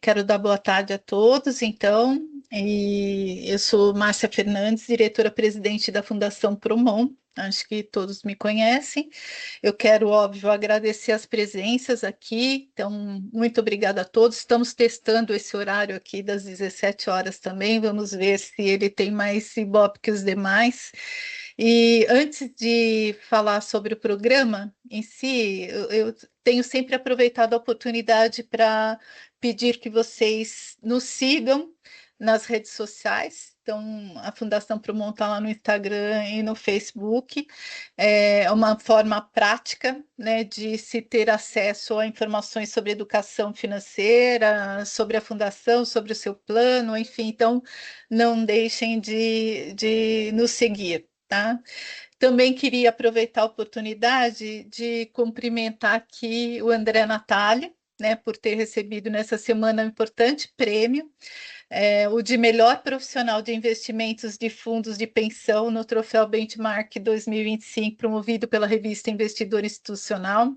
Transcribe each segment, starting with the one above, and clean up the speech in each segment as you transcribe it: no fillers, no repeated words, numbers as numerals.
Quero dar boa tarde a todos, então. E eu sou Márcia Fernandes, diretora-presidente da Fundação Promon. Acho que todos me conhecem. Eu quero, óbvio, agradecer as presenças aqui. Então, muito obrigada a todos. Estamos testando esse horário aqui das 17 horas também. Vamos ver se ele tem mais ibope que os demais. E antes de falar sobre o programa em si, eu tenho sempre aproveitado a oportunidade para pedir que vocês nos sigam nas redes sociais. Então, a Fundação Promon está lá no Instagram e no Facebook. É uma forma prática, né, de se ter acesso a informações sobre educação financeira, sobre a fundação, sobre o seu plano, enfim. Então, não deixem de nos seguir. Tá? Também queria aproveitar a oportunidade de cumprimentar aqui o André Natália, né, por ter recebido nessa semana um importante prêmio, o de melhor profissional de investimentos de fundos de pensão no Troféu Benchmark 2025, promovido pela revista Investidor Institucional.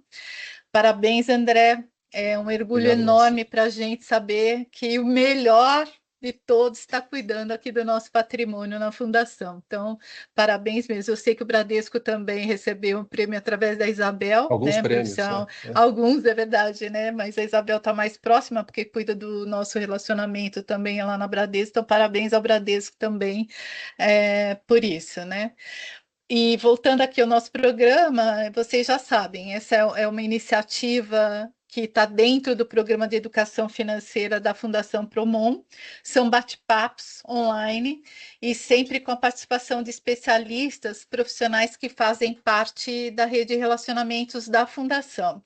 Parabéns, André. É um orgulho Obrigado, Márcia. enorme para a gente saber que o melhor de todos está cuidando aqui do nosso patrimônio na Fundação. Então, parabéns mesmo. Eu sei que o Bradesco também recebeu um prêmio através da Isabel, Alguns né, prêmios, profissional. né? Alguns, é verdade, né? Mas a Isabel está mais próxima, porque cuida do nosso relacionamento também lá na Bradesco. Então, parabéns ao Bradesco também por isso, né? E voltando aqui ao nosso programa, vocês já sabem, essa é uma iniciativa que está dentro do programa de educação financeira da Fundação Promon. São bate-papos online e sempre com a participação de especialistas profissionais que fazem parte da rede de relacionamentos da Fundação.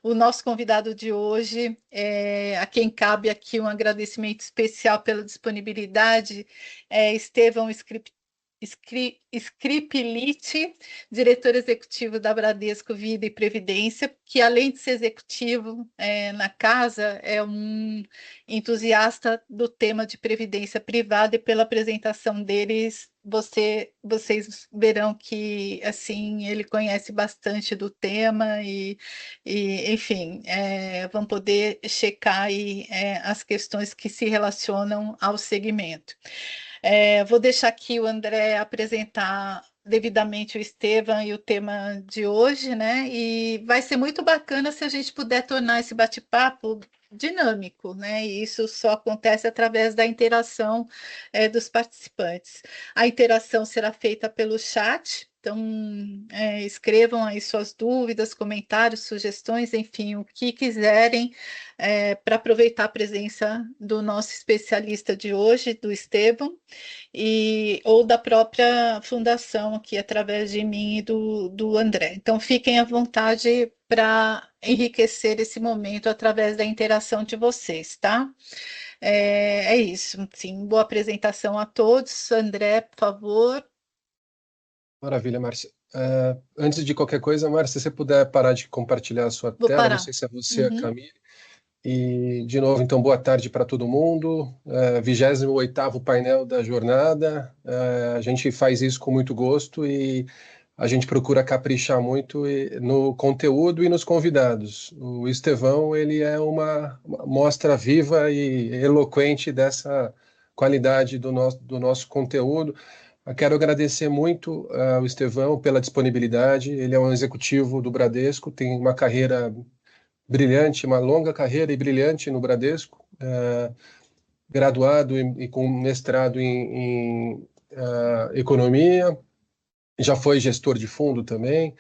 O nosso convidado de hoje, a quem cabe aqui um agradecimento especial pela disponibilidade, é Estevão Scripiliti, diretor executivo da Bradesco Vida e Previdência, que além de ser executivo na casa, é um entusiasta do tema de previdência privada, e pela apresentação deles, vocês verão que assim ele conhece bastante do tema enfim, vão poder checar aí, as questões que se relacionam ao segmento. Vou deixar aqui o André apresentar devidamente o Estevam e o tema de hoje, né? E vai ser muito bacana se a gente puder tornar esse bate-papo dinâmico, né? E isso só acontece através da interação dos participantes. A interação será feita pelo chat. Então, escrevam aí suas dúvidas, comentários, sugestões, enfim, o que quiserem, para aproveitar a presença do nosso especialista de hoje, do Estevam, ou da própria fundação aqui, através de mim e do André. Então, fiquem à vontade para enriquecer esse momento através da interação de vocês, tá? É isso. Sim, boa apresentação a todos. André, por favor. Maravilha, Márcia. Antes de qualquer coisa, Márcia, se você puder parar de compartilhar a sua Vou tela, não parar. sei se é você, a Uhum. Camille. E, de novo, então, boa tarde para todo mundo. 28º painel da jornada. A gente faz isso com muito gosto e a gente procura caprichar muito no conteúdo e nos convidados. O Estevão, ele é uma mostra viva e eloquente dessa qualidade do nosso conteúdo. Eu quero agradecer muito ao Estevão pela disponibilidade. Ele é um executivo do Bradesco, tem uma carreira brilhante, uma longa carreira e brilhante no Bradesco, graduado e com mestrado em economia, já foi gestor de fundo também,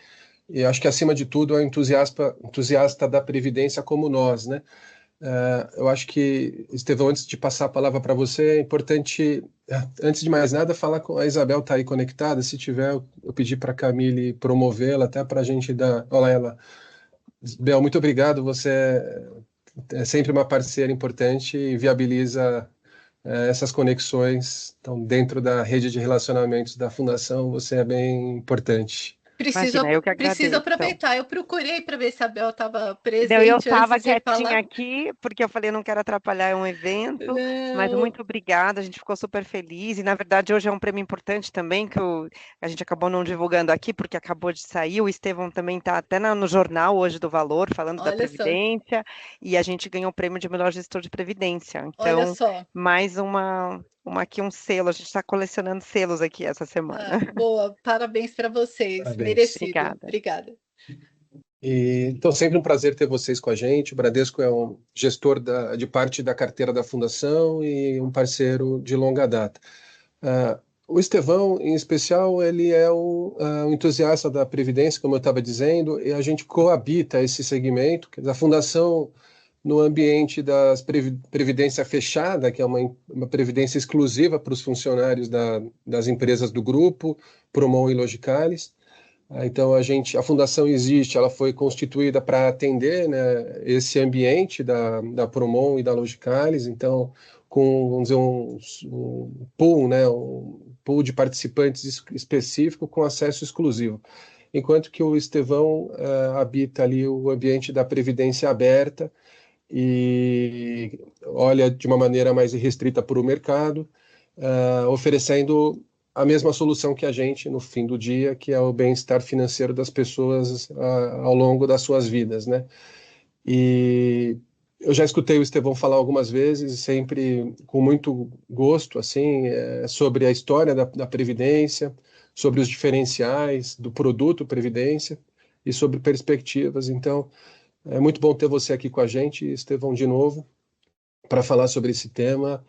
e acho que, acima de tudo, é um entusiasta da previdência como nós, né? Eu acho que, Estevão, antes de passar a palavra para você, é importante, antes de mais nada, falar com a Isabel. Está aí conectada? Se tiver, eu pedi para a Camille promovê-la, até para a gente dar... Olha ela. Bel, muito obrigado. Você é sempre uma parceira importante e viabiliza essas conexões. Então, dentro da rede de relacionamentos da Fundação, você é bem importante. Preciso, Imagina, eu que preciso agradeço. aproveitar. Eu procurei para ver se a Bel estava Não, eu presente estava antes de quietinha falar. aqui, porque eu falei, não quero atrapalhar um evento, mas Não, muito obrigada, a gente ficou super feliz, e na verdade hoje é um prêmio importante também, que a gente acabou não divulgando aqui, porque acabou de sair, o Estevão também está até no jornal hoje do Valor, falando da olha só, Previdência, e a gente ganhou o prêmio de melhor gestor de Previdência, olha então, só. mais uma aqui, um selo, a gente está colecionando selos aqui essa semana. Ah, boa, parabéns para vocês, Parabéns. merecido. Obrigada. Obrigada. Então, sempre um prazer ter vocês com a gente. O Bradesco é um gestor de parte da carteira da Fundação e um parceiro de longa data. O Estevão, em especial, ele é um entusiasta da Previdência, como eu estava dizendo, e a gente coabita esse segmento. Quer dizer, a Fundação, no ambiente da Previdência Fechada, que é uma previdência exclusiva para os funcionários das empresas do grupo, Promon e Logicalis. Então, a fundação existe, ela foi constituída para atender, né, esse ambiente da Promon e da Logicalis, então, com, vamos dizer, um pool, né, um pool de participantes específico com acesso exclusivo. Enquanto que o Estevão habita ali o ambiente da previdência aberta e olha de uma maneira mais restrita para o mercado, oferecendo a mesma solução que a gente no fim do dia, que é o bem-estar financeiro das pessoas ao longo das suas vidas, né? E eu já escutei o Estevão falar algumas vezes, sempre com muito gosto, assim, sobre a história da Previdência, sobre os diferenciais do produto Previdência e sobre perspectivas. Então, é muito bom ter você aqui com a gente, Estevão, de novo, para falar sobre esse tema.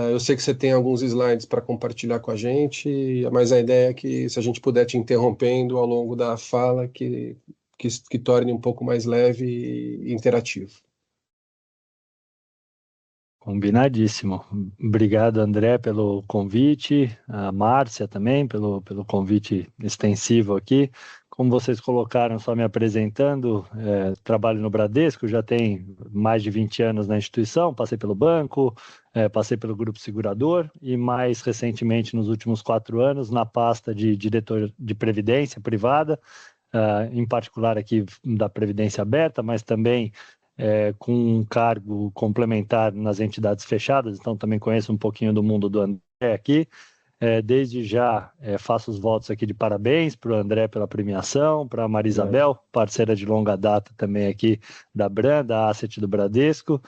Eu sei que você tem alguns slides para compartilhar com a gente, mas a ideia é que, se a gente puder te interrompendo ao longo da fala, que torne um pouco mais leve e interativo. Combinadíssimo. Obrigado, André, pelo convite, a Márcia também pelo convite extensivo aqui. Como vocês colocaram, só me apresentando, trabalho no Bradesco, já tem mais de 20 anos na instituição, passei pelo banco, passei pelo grupo segurador e mais recentemente, nos últimos 4 anos, na pasta de diretor de Previdência Privada, em particular aqui da Previdência Aberta, mas também com um cargo complementar nas entidades fechadas, então também conheço um pouquinho do mundo do André aqui. Desde já faço os votos aqui de parabéns para o André pela premiação, para a Maria Isabel, parceira de longa data também aqui da Bran, da Asset do Bradesco,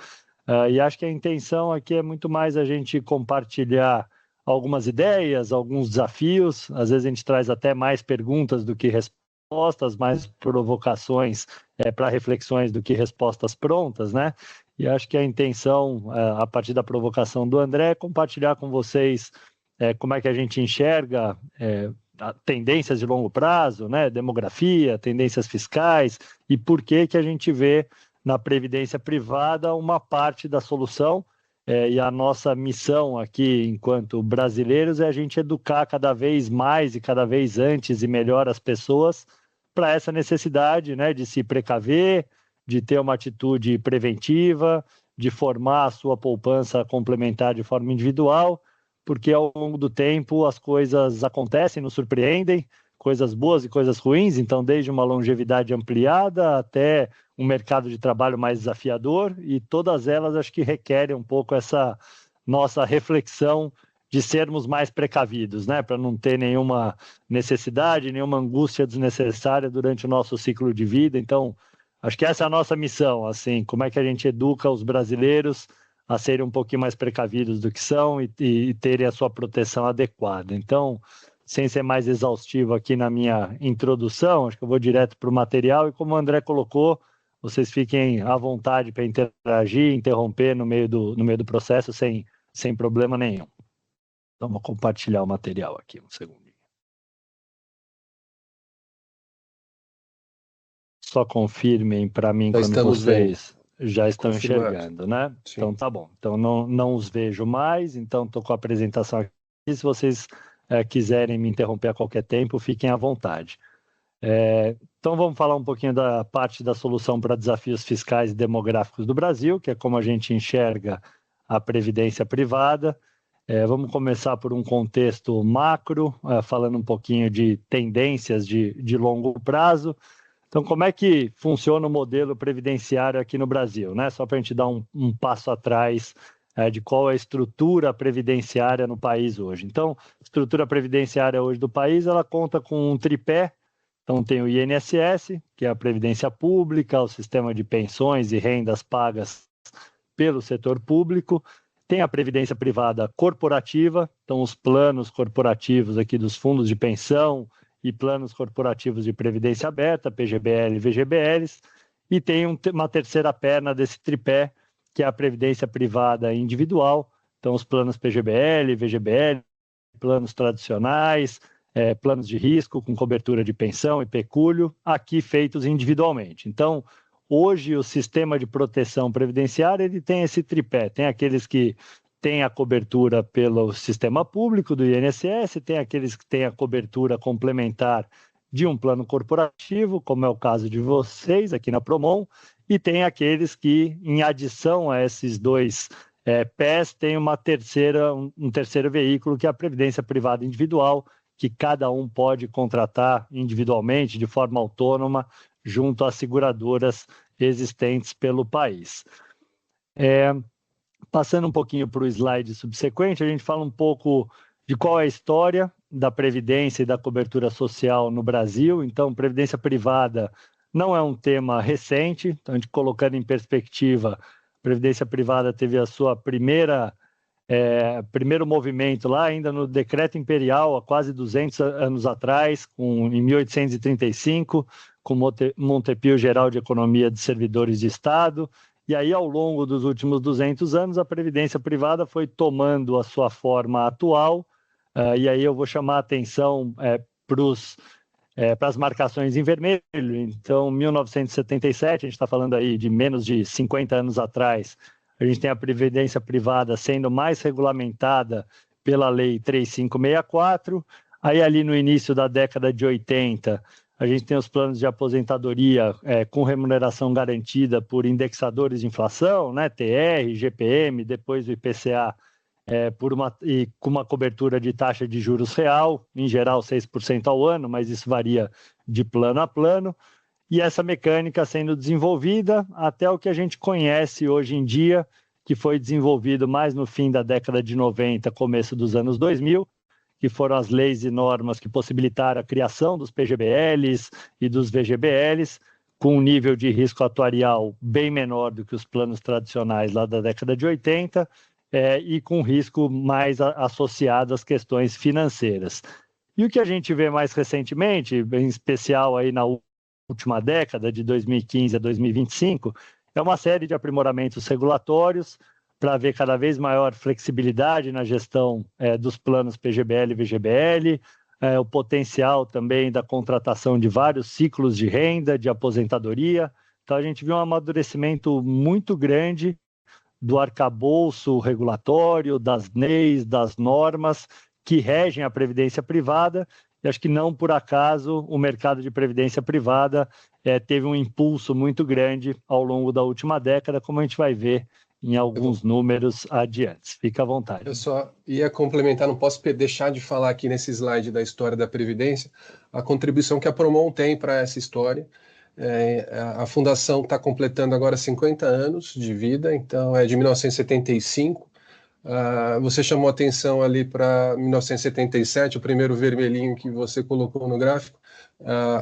e acho que a intenção aqui é muito mais a gente compartilhar algumas ideias, alguns desafios, às vezes a gente traz até mais perguntas do que respostas, mais provocações para reflexões do que respostas prontas, né? E acho que a intenção, a partir da provocação do André, é compartilhar com vocês como é que a gente enxerga tendências de longo prazo, né? Demografia, tendências fiscais e por que a gente vê na previdência privada uma parte da solução. E a nossa missão aqui, enquanto brasileiros, é a gente educar cada vez mais e cada vez antes e melhor as pessoas para essa necessidade, né, de se precaver, de ter uma atitude preventiva, de formar a sua poupança complementar de forma individual, porque ao longo do tempo as coisas acontecem, nos surpreendem, coisas boas e coisas ruins, então desde uma longevidade ampliada até um mercado de trabalho mais desafiador, e todas elas acho que requerem um pouco essa nossa reflexão de sermos mais precavidos, né, para não ter nenhuma necessidade, nenhuma angústia desnecessária durante o nosso ciclo de vida. Então, acho que essa é a nossa missão, assim, como é que a gente educa os brasileiros a serem um pouquinho mais precavidos do que são e terem a sua proteção adequada. Então, sem ser mais exaustivo aqui na minha introdução, acho que eu vou direto para o material e, como o André colocou, vocês fiquem à vontade para interagir, interromper no meio do processo sem problema nenhum. Então, vou compartilhar o material aqui, um segundinho. Só confirmem para mim quando vocês já estão enxergando, né? Sim. Então, tá bom. Então, não os vejo mais, então estou com a apresentação aqui. Se vocês quiserem me interromper a qualquer tempo, fiquem à vontade. Então, vamos falar um pouquinho da parte da solução para desafios fiscais e demográficos do Brasil, que é como a gente enxerga a previdência privada. Vamos começar por um contexto macro, falando um pouquinho de tendências de longo prazo. Então, como é que funciona o modelo previdenciário aqui no Brasil, né? Só para a gente dar um passo atrás de qual é a estrutura previdenciária no país hoje. Então, a estrutura previdenciária hoje do país, ela conta com um tripé. Então, tem o INSS, que é a previdência pública, o sistema de pensões e rendas pagas pelo setor público. Tem a previdência privada corporativa, então os planos corporativos aqui dos fundos de pensão e planos corporativos de previdência aberta, PGBL e VGBLs. E tem uma terceira perna desse tripé, que é a previdência privada individual, então os planos PGBL, VGBL, planos tradicionais, planos de risco com cobertura de pensão e pecúlio, aqui feitos individualmente. Então, hoje o sistema de proteção previdenciária ele tem esse tripé, tem aqueles que têm a cobertura pelo sistema público do INSS, tem aqueles que têm a cobertura complementar de um plano corporativo, como é o caso de vocês aqui na Promon, e tem aqueles que, em adição a esses dois pés, tem um terceiro veículo, que é a previdência privada individual, que cada um pode contratar individualmente, de forma autônoma, junto às seguradoras existentes pelo país. Passando um pouquinho para o slide subsequente, a gente fala um pouco de qual é a história da previdência e da cobertura social no Brasil. Então, previdência privada não é um tema recente, então a gente colocando em perspectiva, a previdência privada teve a sua primeiro movimento lá ainda no Decreto Imperial, há quase 200 anos atrás, em 1835, com o Montepio Geral de Economia de Servidores de Estado, e aí ao longo dos últimos 200 anos a previdência privada foi tomando a sua forma atual, e aí eu vou chamar a atenção para as marcações em vermelho. Então, 1977, a gente está falando aí de menos de 50 anos atrás, a gente tem a previdência privada sendo mais regulamentada pela Lei 3564. Aí, ali no início da década de 80, a gente tem os planos de aposentadoria com remuneração garantida por indexadores de inflação, né, TR, GPM, depois o IPCA, e com uma cobertura de taxa de juros real, em geral 6% ao ano, mas isso varia de plano a plano. E essa mecânica sendo desenvolvida até o que a gente conhece hoje em dia, que foi desenvolvido mais no fim da década de 90, começo dos anos 2000, que foram as leis e normas que possibilitaram a criação dos PGBLs e dos VGBLs, com um nível de risco atuarial bem menor do que os planos tradicionais lá da década de 80, e com risco mais associado às questões financeiras. E o que a gente vê mais recentemente, em especial aí na última década, de 2015 a 2025, é uma série de aprimoramentos regulatórios para haver cada vez maior flexibilidade na gestão dos planos PGBL e VGBL, o potencial também da contratação de vários ciclos de renda, de aposentadoria. Então, a gente viu um amadurecimento muito grande do arcabouço regulatório, das leis, das normas que regem a previdência privada. E acho que não por acaso o mercado de previdência privada teve um impulso muito grande ao longo da última década, como a gente vai ver em alguns números adiante. Fica à vontade. Eu só ia complementar, não posso deixar de falar aqui nesse slide da história da Previdência, a contribuição que a Promon tem para essa história. A Fundação está completando agora 50 anos de vida, então é de 1975. Você chamou atenção ali para 1977, o primeiro vermelhinho que você colocou no gráfico.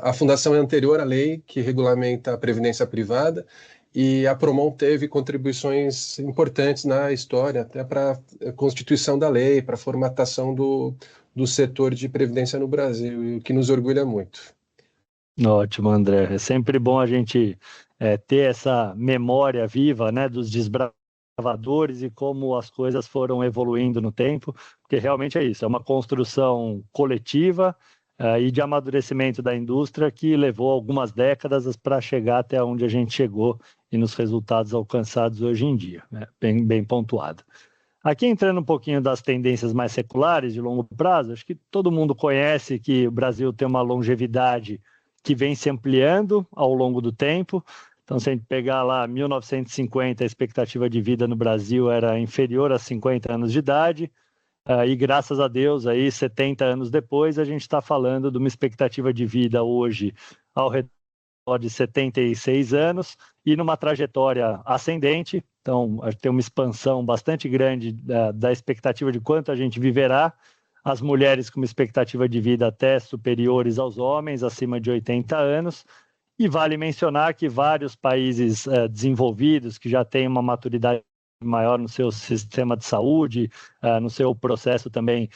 A Fundação é anterior à lei que regulamenta a previdência privada, e a Promon teve contribuições importantes na história, até para a constituição da lei, para a formatação do setor de previdência no Brasil, o que nos orgulha muito. Ótimo, André. É sempre bom a gente ter essa memória viva, né, dos desbravadores e como as coisas foram evoluindo no tempo, porque realmente é isso, é uma construção coletiva e de amadurecimento da indústria que levou algumas décadas para chegar até onde a gente chegou e nos resultados alcançados hoje em dia, né? Bem pontuado. Aqui entrando um pouquinho das tendências mais seculares de longo prazo, acho que todo mundo conhece que o Brasil tem uma longevidade que vem se ampliando ao longo do tempo. Então, se a gente pegar lá 1950, a expectativa de vida no Brasil era inferior a 50 anos de idade. e graças a Deus, aí 70 anos depois, a gente está falando de uma expectativa de vida hoje ao redor de 76 anos e numa trajetória ascendente. Então, tem uma expansão bastante grande da expectativa de quanto a gente viverá. As mulheres com uma expectativa de vida até superiores aos homens, acima de 80 anos. E vale mencionar que vários países desenvolvidos, que já têm uma maturidade maior no seu sistema de saúde, no seu processo também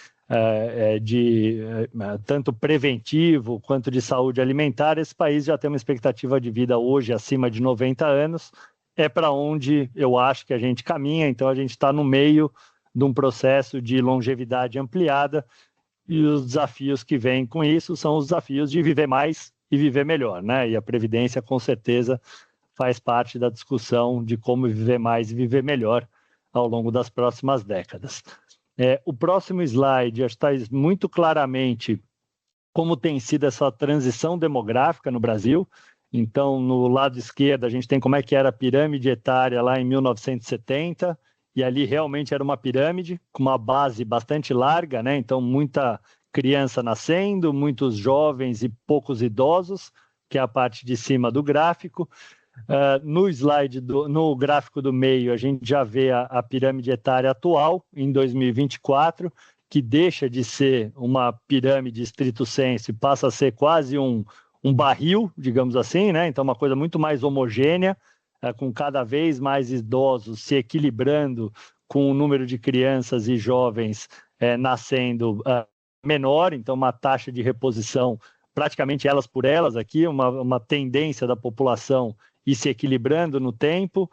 de tanto preventivo quanto de saúde alimentar, esse país já tem uma expectativa de vida hoje acima de 90 anos, é para onde eu acho que a gente caminha, então a gente está no meio de um processo de longevidade ampliada e os desafios que vêm com isso são os desafios de viver mais e viver melhor, né? E a Previdência, com certeza, faz parte da discussão de como viver mais e viver melhor ao longo das próximas décadas. O próximo slide está muito claramente como tem sido essa transição demográfica no Brasil. Então, no lado esquerdo, a gente tem como é que era a pirâmide etária lá em 1970, e ali realmente era uma pirâmide com uma base bastante larga, né? Então, muita criança nascendo, muitos jovens e poucos idosos, que é a parte de cima do gráfico. No gráfico do meio, a gente já vê a pirâmide etária atual, em 2024, que deixa de ser uma pirâmide estrito sensu e passa a ser quase um barril, digamos assim, né? Então, uma coisa muito mais homogênea, com cada vez mais idosos se equilibrando com o número de crianças e jovens nascendo menor, então uma taxa de reposição praticamente elas por elas aqui, uma tendência da população ir se equilibrando no tempo,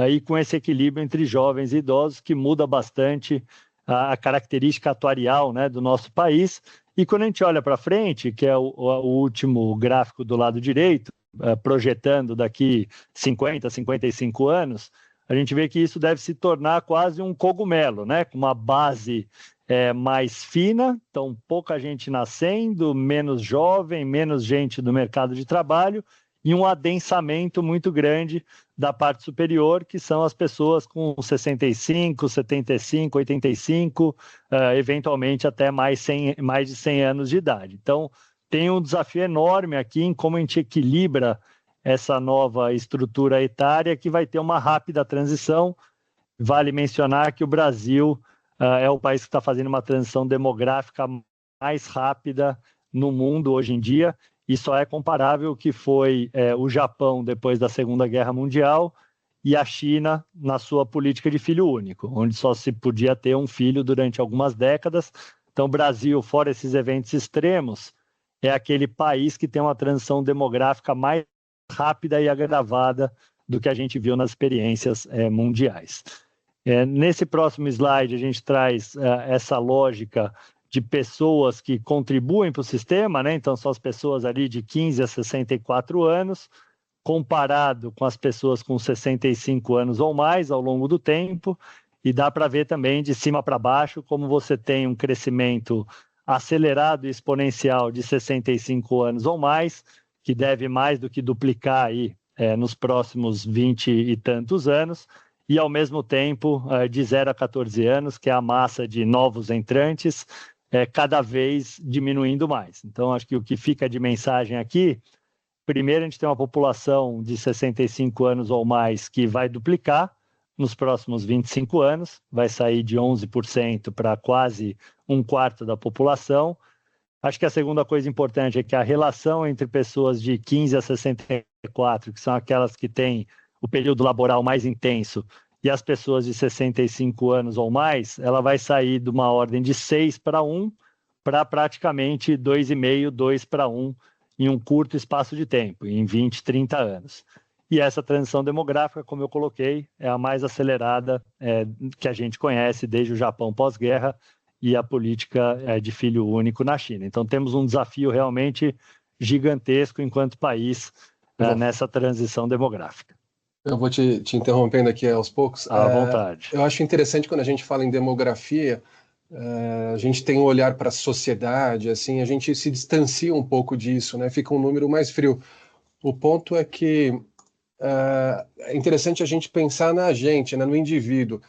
e com esse equilíbrio entre jovens e idosos que muda bastante a característica atuarial, né, do nosso país. E quando a gente olha para frente, que é o último gráfico do lado direito, projetando daqui 50, 55 anos, a gente vê que isso deve se tornar quase um cogumelo, né, com uma base mais fina, então pouca gente nascendo, menos jovem, menos gente do mercado de trabalho, e um adensamento muito grande da parte superior, que são as pessoas com 65, 75, 85, eventualmente até mais de 100 anos de idade. Então, tem um desafio enorme aqui em como a gente equilibra essa nova estrutura etária, que vai ter uma rápida transição. Vale mencionar que o Brasil é o país que está fazendo uma transição demográfica mais rápida no mundo hoje em dia, e só é comparável que foi o Japão depois da Segunda Guerra Mundial e a China na sua política de filho único, onde só se podia ter um filho durante algumas décadas. Então, o Brasil, fora esses eventos extremos, é aquele país que tem uma transição demográfica mais rápida e agravada do que a gente viu nas experiências mundiais. Nesse próximo slide, a gente traz essa lógica de pessoas que contribuem para o sistema, né? Então, são as pessoas ali de 15 a 64 anos, comparado com as pessoas com 65 anos ou mais ao longo do tempo, e dá para ver também de cima para baixo como você tem um crescimento acelerado e exponencial de 65 anos ou mais, que deve mais do que duplicar aí, nos próximos 20 e tantos anos, e ao mesmo tempo de 0 a 14 anos, que é a massa de novos entrantes, cada vez diminuindo mais. Então, acho que o que fica de mensagem aqui, primeiro, a gente tem uma população de 65 anos ou mais que vai duplicar nos próximos 25 anos, vai sair de 11% para quase um quarto da população. Acho que a segunda coisa importante é que a relação entre pessoas de 15 a 64, que são aquelas que têm o período laboral mais intenso, e as pessoas de 65 anos ou mais, ela vai sair de uma ordem de 6 para 1 para praticamente 2,5, 2 para 1 em um curto espaço de tempo, em 20, 30 anos. E essa transição demográfica, como eu coloquei, é a mais acelerada que a gente conhece desde o Japão pós-guerra e a política de filho único na China. Então, temos um desafio realmente gigantesco enquanto país nessa transição demográfica. Eu vou te interrompendo aqui aos poucos. À vontade. Eu acho interessante quando a gente fala em demografia, a gente tem um olhar para a sociedade, assim, a gente se distancia um pouco disso, né? Fica um número mais frio. O ponto é que é interessante a gente pensar na gente, né? No indivíduo.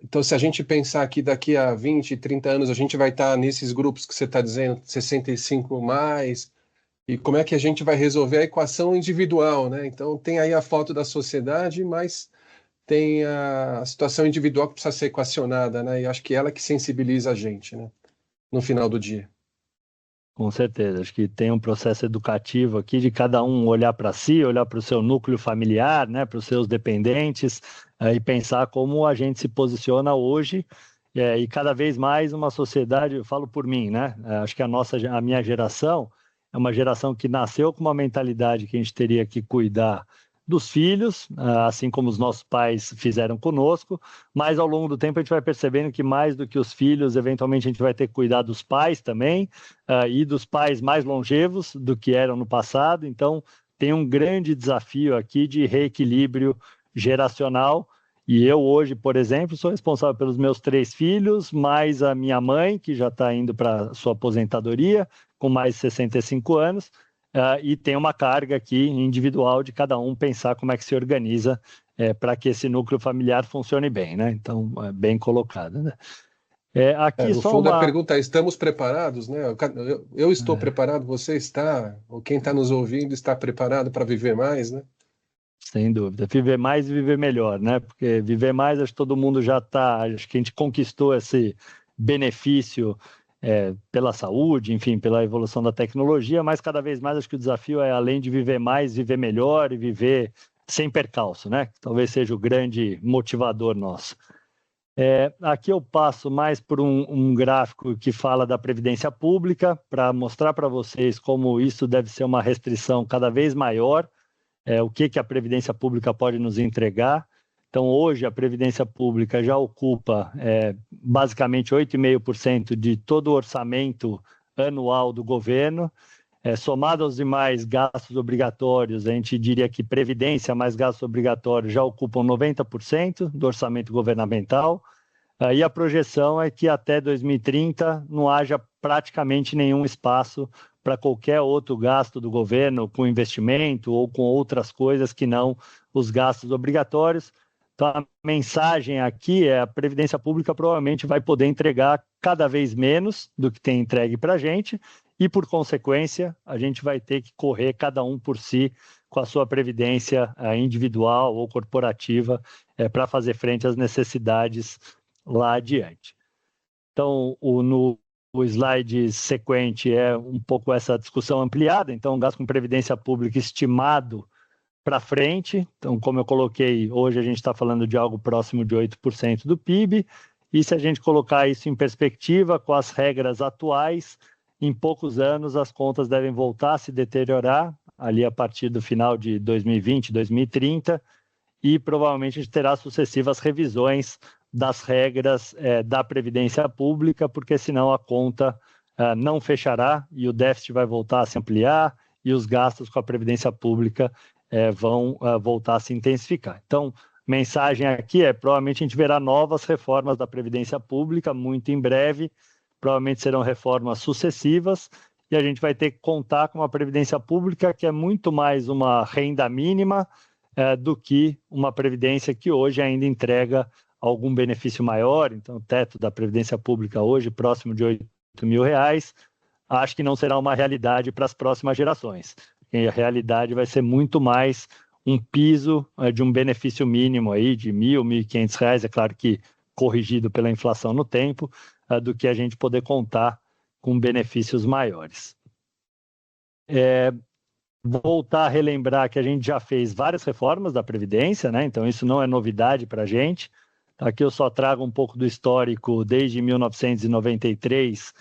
Então, se a gente pensar que daqui a 20, 30 anos a gente vai estar nesses grupos que você está dizendo, 65 mais, e como é que a gente vai resolver a equação individual, né? Então, tem aí a foto da sociedade, mas tem a situação individual que precisa ser equacionada, né? E acho que ela que sensibiliza a gente, né? No final do dia. Com certeza, acho que tem um processo educativo aqui de cada um olhar para si, olhar para o seu núcleo familiar, né, para os seus dependentes, e pensar como a gente se posiciona hoje, e cada vez mais uma sociedade, eu falo por mim, né, acho que a minha geração é uma geração que nasceu com uma mentalidade que a gente teria que cuidar dos filhos, assim como os nossos pais fizeram conosco, mas ao longo do tempo a gente vai percebendo que mais do que os filhos, eventualmente a gente vai ter que cuidar dos pais também, e dos pais mais longevos do que eram no passado. Então tem um grande desafio aqui de reequilíbrio geracional, e eu hoje, por exemplo, sou responsável pelos meus 3 filhos, mais a minha mãe, que já está indo para sua aposentadoria, com mais de 65 anos, e tem uma carga aqui individual de cada um pensar como é que se organiza para que esse núcleo familiar funcione bem, né? Então, bem colocado, né? Aqui No só fundo, a uma... pergunta é: estamos preparados, né? Eu estou preparado, você está, ou quem está nos ouvindo está preparado para viver mais, né? Sem dúvida, viver mais e viver melhor, né? Porque viver mais, acho que todo mundo já está, acho que a gente conquistou esse benefício pela saúde, enfim, pela evolução da tecnologia, mas cada vez mais acho que o desafio é, além de viver mais, viver melhor e viver sem percalço, né? Talvez seja o grande motivador nosso. Aqui eu passo mais por um gráfico que fala da Previdência Pública, para mostrar para vocês como isso deve ser uma restrição cada vez maior, o que a Previdência Pública pode nos entregar. Então, hoje, a Previdência Pública já ocupa basicamente 8,5% de todo o orçamento anual do governo. Somado aos demais gastos obrigatórios, a gente diria que Previdência mais gastos obrigatórios já ocupam 90% do orçamento governamental. E a projeção é que até 2030 não haja praticamente nenhum espaço para qualquer outro gasto do governo com investimento ou com outras coisas que não os gastos obrigatórios. Então, a mensagem aqui é: a Previdência Pública provavelmente vai poder entregar cada vez menos do que tem entregue para a gente, e, por consequência, a gente vai ter que correr cada um por si com a sua previdência individual ou corporativa para fazer frente às necessidades lá adiante. Então, no slide sequente é um pouco essa discussão ampliada. Então, o gasto com previdência pública estimado para frente. Então, como eu coloquei, hoje a gente está falando de algo próximo de 8% do PIB, e se a gente colocar isso em perspectiva com as regras atuais, em poucos anos as contas devem voltar a se deteriorar, ali a partir do final de 2020, 2030, e provavelmente a gente terá sucessivas revisões das regras da Previdência Pública, porque senão a conta não fechará e o déficit vai voltar a se ampliar e os gastos com a Previdência Pública vão voltar a se intensificar. Então, mensagem aqui provavelmente a gente verá novas reformas da Previdência Pública muito em breve, provavelmente serão reformas sucessivas, e a gente vai ter que contar com uma Previdência Pública que é muito mais uma renda mínima do que uma Previdência que hoje ainda entrega algum benefício maior. Então, o teto da Previdência Pública hoje, próximo de R$8.000, acho que não será uma realidade para as próximas gerações. E a realidade vai ser muito mais um piso de um benefício mínimo aí de R$1.000, R$1.500, é claro que corrigido pela inflação no tempo, do que a gente poder contar com benefícios maiores. Voltar a relembrar que a gente já fez várias reformas da Previdência, né? Então isso não é novidade para a gente. Aqui eu só trago um pouco do histórico desde 1993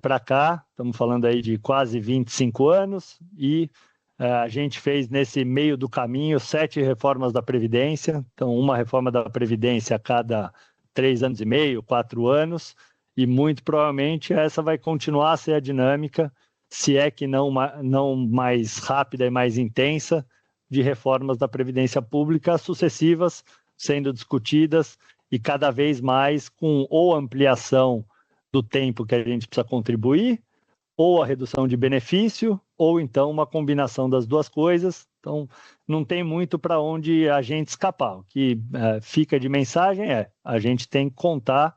para cá, estamos falando aí de quase 25 anos, e a gente fez nesse meio do caminho 7 reformas da Previdência, então uma reforma da Previdência a cada 3 anos e meio, 4 anos, e muito provavelmente essa vai continuar a ser a dinâmica, se é que não mais rápida e mais intensa, de reformas da Previdência Pública sucessivas, sendo discutidas e cada vez mais com ou ampliação do tempo que a gente precisa contribuir, ou a redução de benefício, ou então uma combinação das duas coisas, Então, não tem muito para onde a gente escapar. O que fica de mensagem é: a gente tem que contar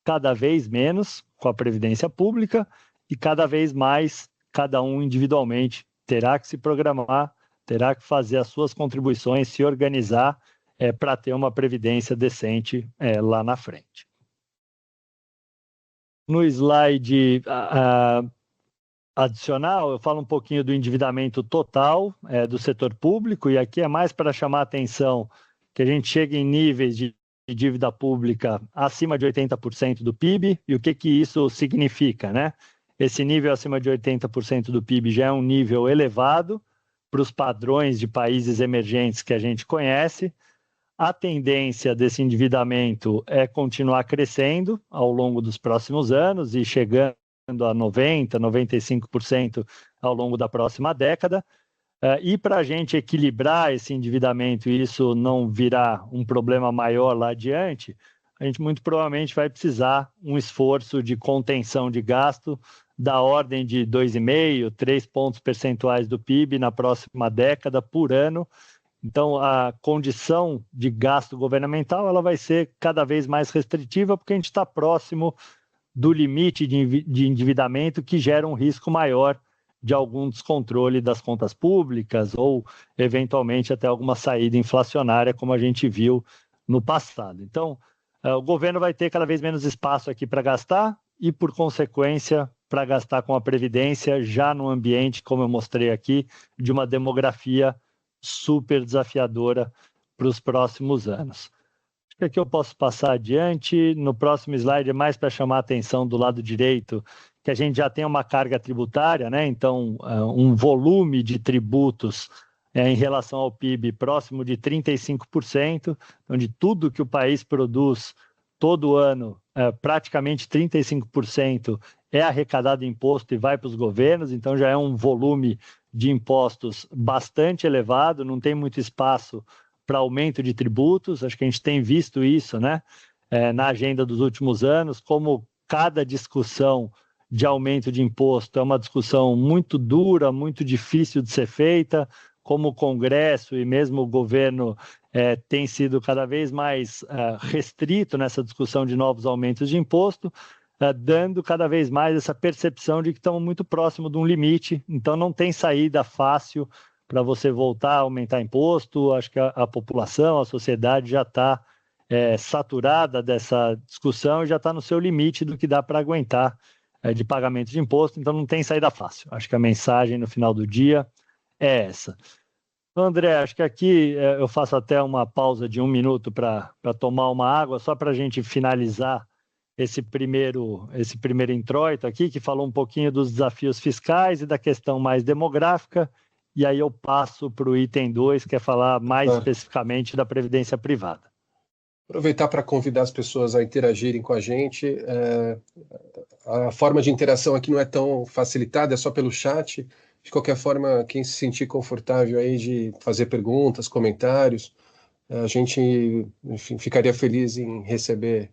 cada vez menos com a Previdência Pública e cada vez mais, cada um individualmente terá que se programar, terá que fazer as suas contribuições, se organizar para ter uma previdência decente lá na frente. No slide adicional, eu falo um pouquinho do endividamento total do setor público, e aqui é mais para chamar a atenção que a gente chega em níveis de dívida pública acima de 80% do PIB, e o que isso significa, né? Esse nível acima de 80% do PIB já é um nível elevado para os padrões de países emergentes que a gente conhece. A tendência desse endividamento é continuar crescendo ao longo dos próximos anos e chegando a 90%, 95% ao longo da próxima década. E para a gente equilibrar esse endividamento e isso não virar um problema maior lá adiante, a gente muito provavelmente vai precisar um esforço de contenção de gasto da ordem de 2,5%, 3 pontos percentuais do PIB na próxima década por ano. Então, a condição de gasto governamental ela vai ser cada vez mais restritiva, porque a gente está próximo do limite de endividamento que gera um risco maior de algum descontrole das contas públicas ou, eventualmente, até alguma saída inflacionária, como a gente viu no passado. Então, o governo vai ter cada vez menos espaço aqui para gastar e, por consequência, para gastar com a Previdência, já no ambiente, como eu mostrei aqui, de uma demografia super desafiadora para os próximos anos. Acho que aqui eu posso passar adiante. No próximo slide é mais para chamar a atenção do lado direito, que a gente já tem uma carga tributária, né? Então, um volume de tributos em relação ao PIB próximo de 35%, então de tudo que o país produz todo ano, praticamente 35% é arrecadado em imposto e vai para os governos, então já é um volume de impostos bastante elevado, não tem muito espaço para aumento de tributos. Acho que a gente tem visto isso, né, na agenda dos últimos anos, como cada discussão de aumento de imposto é uma discussão muito dura, muito difícil de ser feita, como o Congresso e mesmo o governo tem sido cada vez mais restrito nessa discussão de novos aumentos de imposto, dando cada vez mais essa percepção de que estamos muito próximo de um limite, então não tem saída fácil para você voltar a aumentar imposto. Acho que a população, a sociedade já está saturada dessa discussão e já está no seu limite do que dá para aguentar de pagamento de imposto, então não tem saída fácil. Acho que a mensagem no final do dia é essa. André, acho que aqui eu faço até uma pausa de 1 minuto para tomar uma água, só para a gente finalizar esse primeiro introito aqui, que falou um pouquinho dos desafios fiscais e da questão mais demográfica, e aí eu passo para o item 2, que é falar mais especificamente da previdência privada. Aproveitar para convidar as pessoas a interagirem com a gente. A forma de interação aqui não é tão facilitada, é só pelo chat. De qualquer forma, quem se sentir confortável aí de fazer perguntas, comentários, a gente, enfim, ficaria feliz em receber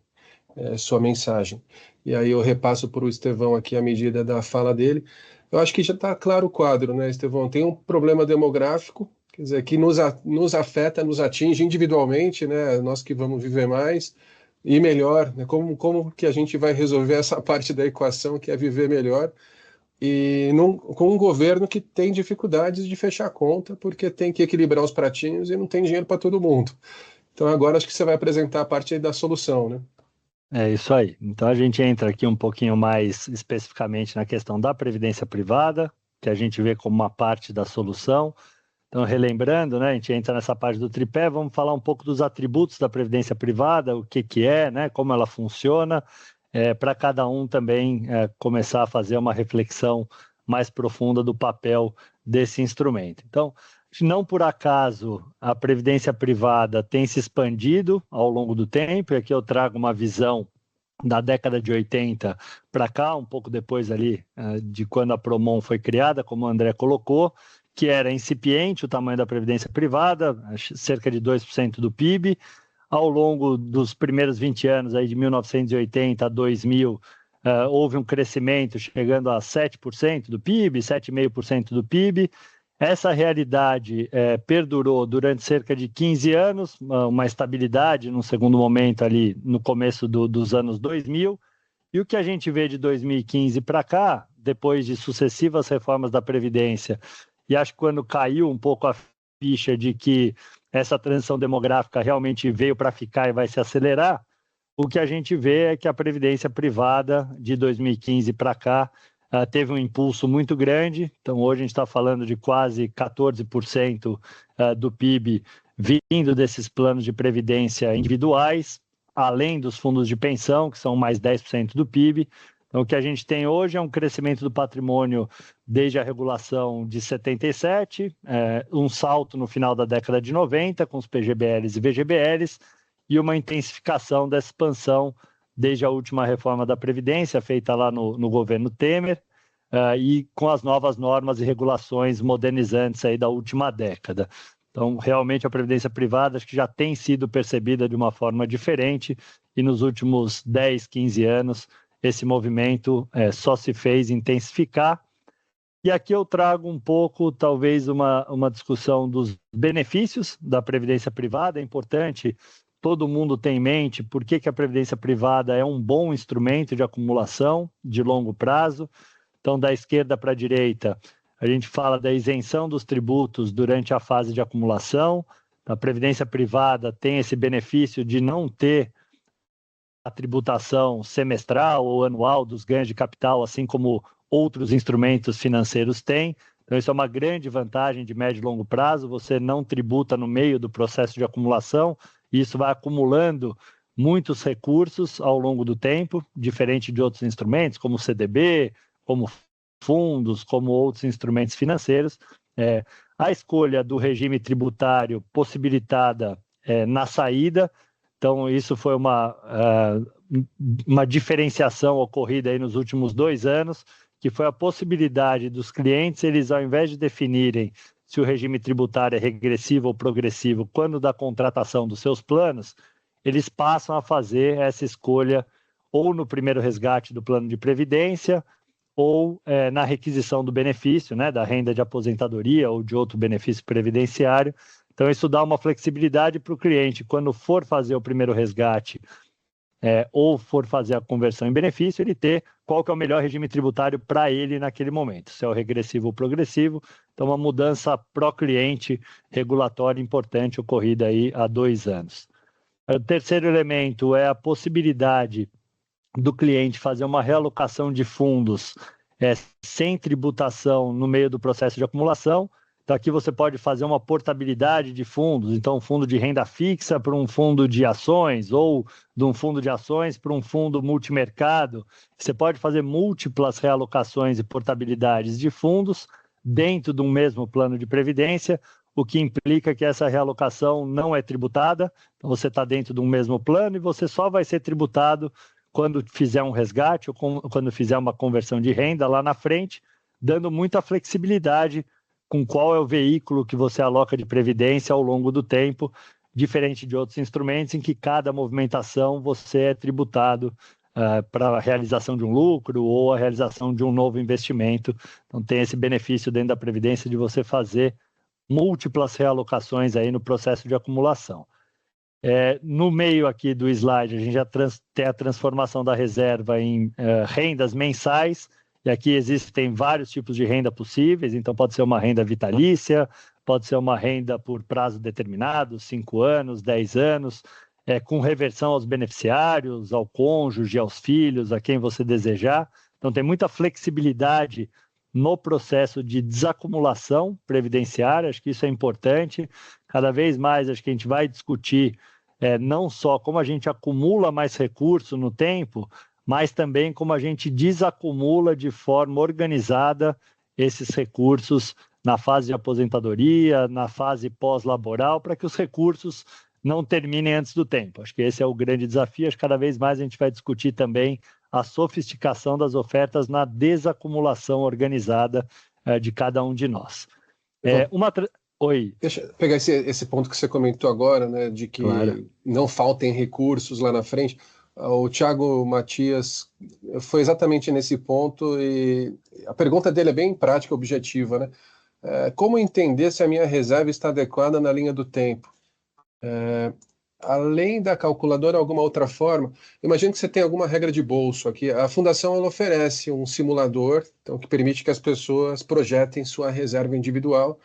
sua mensagem. E aí eu repasso para o Estevão aqui à medida da fala dele. Eu acho que já está claro o quadro, né, Estevão? Tem um problema demográfico, quer dizer, que nos afeta, nos atinge individualmente, né, nós que vamos viver mais e melhor, né, como que a gente vai resolver essa parte da equação que é viver melhor, e com um governo que tem dificuldades de fechar a conta, porque tem que equilibrar os pratinhos e não tem dinheiro para todo mundo. Então agora acho que você vai apresentar a parte aí da solução, né? É isso aí. Então a gente entra aqui um pouquinho mais especificamente na questão da previdência privada, que a gente vê como uma parte da solução. Então, relembrando, né, a gente entra nessa parte do tripé, vamos falar um pouco dos atributos da previdência privada, o que é, né, como ela funciona, para cada um também começar a fazer uma reflexão mais profunda do papel desse instrumento. Então, não por acaso a previdência privada tem se expandido ao longo do tempo, e aqui eu trago uma visão da década de 80 para cá, um pouco depois ali de quando a Promon foi criada, como o André colocou, que era incipiente o tamanho da previdência privada, cerca de 2% do PIB. Ao longo dos primeiros 20 anos, aí de 1980 a 2000, houve um crescimento chegando a 7% do PIB, 7,5% do PIB. Essa realidade perdurou durante cerca de 15 anos, uma estabilidade num segundo momento ali no começo dos anos 2000, e o que a gente vê de 2015 para cá, depois de sucessivas reformas da Previdência, e acho que quando caiu um pouco a ficha de que essa transição demográfica realmente veio para ficar e vai se acelerar, o que a gente vê é que a Previdência Privada de 2015 para cá teve um impulso muito grande. Então, hoje a gente está falando de quase 14% do PIB vindo desses planos de previdência individuais, além dos fundos de pensão, que são mais 10% do PIB. Então, o que a gente tem hoje é um crescimento do patrimônio desde a regulação de 77, um salto no final da década de 90, com os PGBLs e VGBLs, e uma intensificação dessa expansão desde a última reforma da Previdência, feita lá no governo Temer, e com as novas normas e regulações modernizantes aí da última década. Então, realmente, a Previdência Privada acho que já tem sido percebida de uma forma diferente, e nos últimos 10, 15 anos, esse movimento só se fez intensificar. E aqui eu trago um pouco, talvez, uma discussão dos benefícios da Previdência Privada. É importante todo mundo ter em mente por que a Previdência Privada é um bom instrumento de acumulação de longo prazo. Então, da esquerda para a direita, a gente fala da isenção dos tributos durante a fase de acumulação. A Previdência Privada tem esse benefício de não ter a tributação semestral ou anual dos ganhos de capital, assim como outros instrumentos financeiros têm. Então, isso é uma grande vantagem de médio e longo prazo. Você não tributa no meio do processo de acumulação, e isso vai acumulando muitos recursos ao longo do tempo, diferente de outros instrumentos, como o CDB, como fundos, como outros instrumentos financeiros. A escolha do regime tributário possibilitada na saída, então isso foi uma diferenciação ocorrida aí nos últimos 2 anos, que foi a possibilidade dos clientes, eles ao invés de definirem se o regime tributário é regressivo ou progressivo quando da contratação dos seus planos, eles passam a fazer essa escolha ou no primeiro resgate do plano de previdência, ou na requisição do benefício, né, da renda de aposentadoria ou de outro benefício previdenciário. Então, isso dá uma flexibilidade para o cliente, quando for fazer o primeiro resgate ou for fazer a conversão em benefício, ele ter qual que é o melhor regime tributário para ele naquele momento, se é o regressivo ou progressivo. Então, uma mudança pró-cliente regulatória importante ocorrida aí há 2 anos. O terceiro elemento é a possibilidade do cliente fazer uma realocação de fundos sem tributação no meio do processo de acumulação. Então, aqui você pode fazer uma portabilidade de fundos, então um fundo de renda fixa para um fundo de ações, ou de um fundo de ações para um fundo multimercado. Você pode fazer múltiplas realocações e portabilidades de fundos dentro de um mesmo plano de previdência, o que implica que essa realocação não é tributada. Então, você está dentro de um mesmo plano e você só vai ser tributado quando fizer um resgate ou quando fizer uma conversão de renda lá na frente, dando muita flexibilidade com qual é o veículo que você aloca de previdência ao longo do tempo, diferente de outros instrumentos em que cada movimentação você é tributado para a realização de um lucro ou a realização de um novo investimento. Então, tem esse benefício dentro da previdência de você fazer múltiplas realocações aí no processo de acumulação. No meio aqui do slide, a gente já tem a transformação da reserva em rendas mensais, e aqui existem vários tipos de renda possíveis. Então pode ser uma renda vitalícia, pode ser uma renda por prazo determinado, 5 anos, 10 anos, com reversão aos beneficiários, ao cônjuge, aos filhos, a quem você desejar. Então tem muita flexibilidade no processo de desacumulação previdenciária. Acho que isso é importante. Cada vez mais acho que a gente vai discutir não só como a gente acumula mais recurso no tempo, mas também como a gente desacumula de forma organizada esses recursos na fase de aposentadoria, na fase pós-laboral, para que os recursos não terminem antes do tempo. Acho que esse é o grande desafio. Acho que cada vez mais a gente vai discutir também a sofisticação das ofertas na desacumulação organizada de cada um de nós. Oi. Deixa eu pegar esse ponto que você comentou agora, né, de que não faltem recursos lá na frente. O Thiago Matias foi exatamente nesse ponto, e a pergunta dele é bem prática, objetiva, né? como entender se a minha reserva está adequada na linha do tempo? Além da calculadora, alguma outra forma? Imagino que você tem alguma regra de bolso aqui. A Fundação ela oferece um simulador, então, que permite que as pessoas projetem sua reserva individual.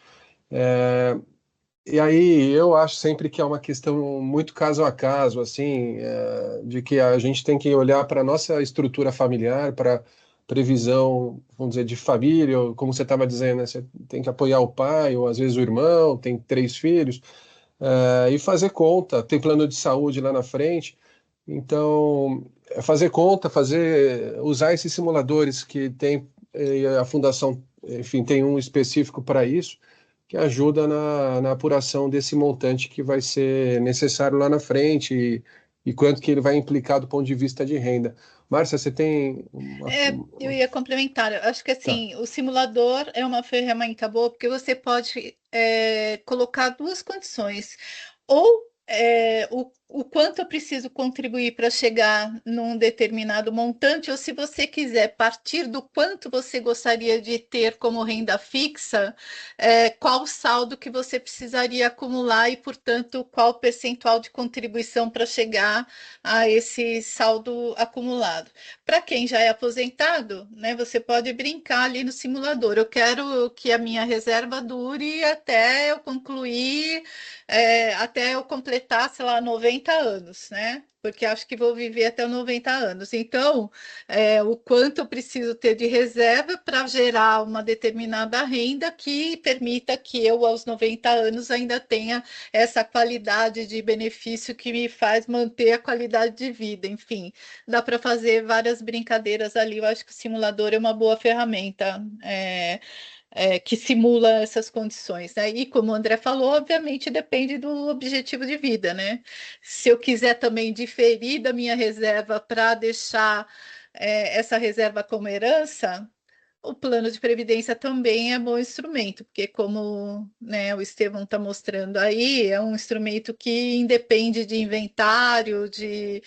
E aí eu acho sempre que é uma questão muito caso a caso, assim, de que a gente tem que olhar para a nossa estrutura familiar, para previsão, vamos dizer, de família, ou como você estava dizendo, né? Você tem que apoiar o pai, ou às vezes o irmão, tem 3 filhos, e fazer conta, tem plano de saúde lá na frente. Então, fazer conta, usar esses simuladores que tem, a Fundação, enfim, tem um específico para isso, que ajuda na apuração desse montante que vai ser necessário lá na frente e quanto que ele vai implicar do ponto de vista de renda. Márcia, você tem Eu ia complementar. Eu acho que Tá. assim, o simulador é uma ferramenta boa porque você pode colocar duas condições. Ou o quanto eu preciso contribuir para chegar num determinado montante, ou se você quiser partir do quanto você gostaria de ter como renda fixa, qual o saldo que você precisaria acumular e, portanto, qual o percentual de contribuição para chegar a esse saldo acumulado. Para quem já é aposentado, né, você pode brincar ali no simulador. Eu quero que a minha reserva dure até eu concluir, até eu completar, sei lá, 90 anos, né? Porque acho que vou viver até os 90 anos. Então, o quanto eu preciso ter de reserva para gerar uma determinada renda que permita que eu, aos 90 anos, ainda tenha essa qualidade de benefício que me faz manter a qualidade de vida. Enfim, dá para fazer várias brincadeiras ali. Eu acho que o simulador é uma boa ferramenta. Que simula essas condições, né? E como o André falou, obviamente depende do objetivo de vida, né? Se eu quiser também diferir da minha reserva para deixar essa reserva como herança, o plano de previdência também é bom instrumento, porque como, né, o Estevão está mostrando aí, é um instrumento que independe de inventário, de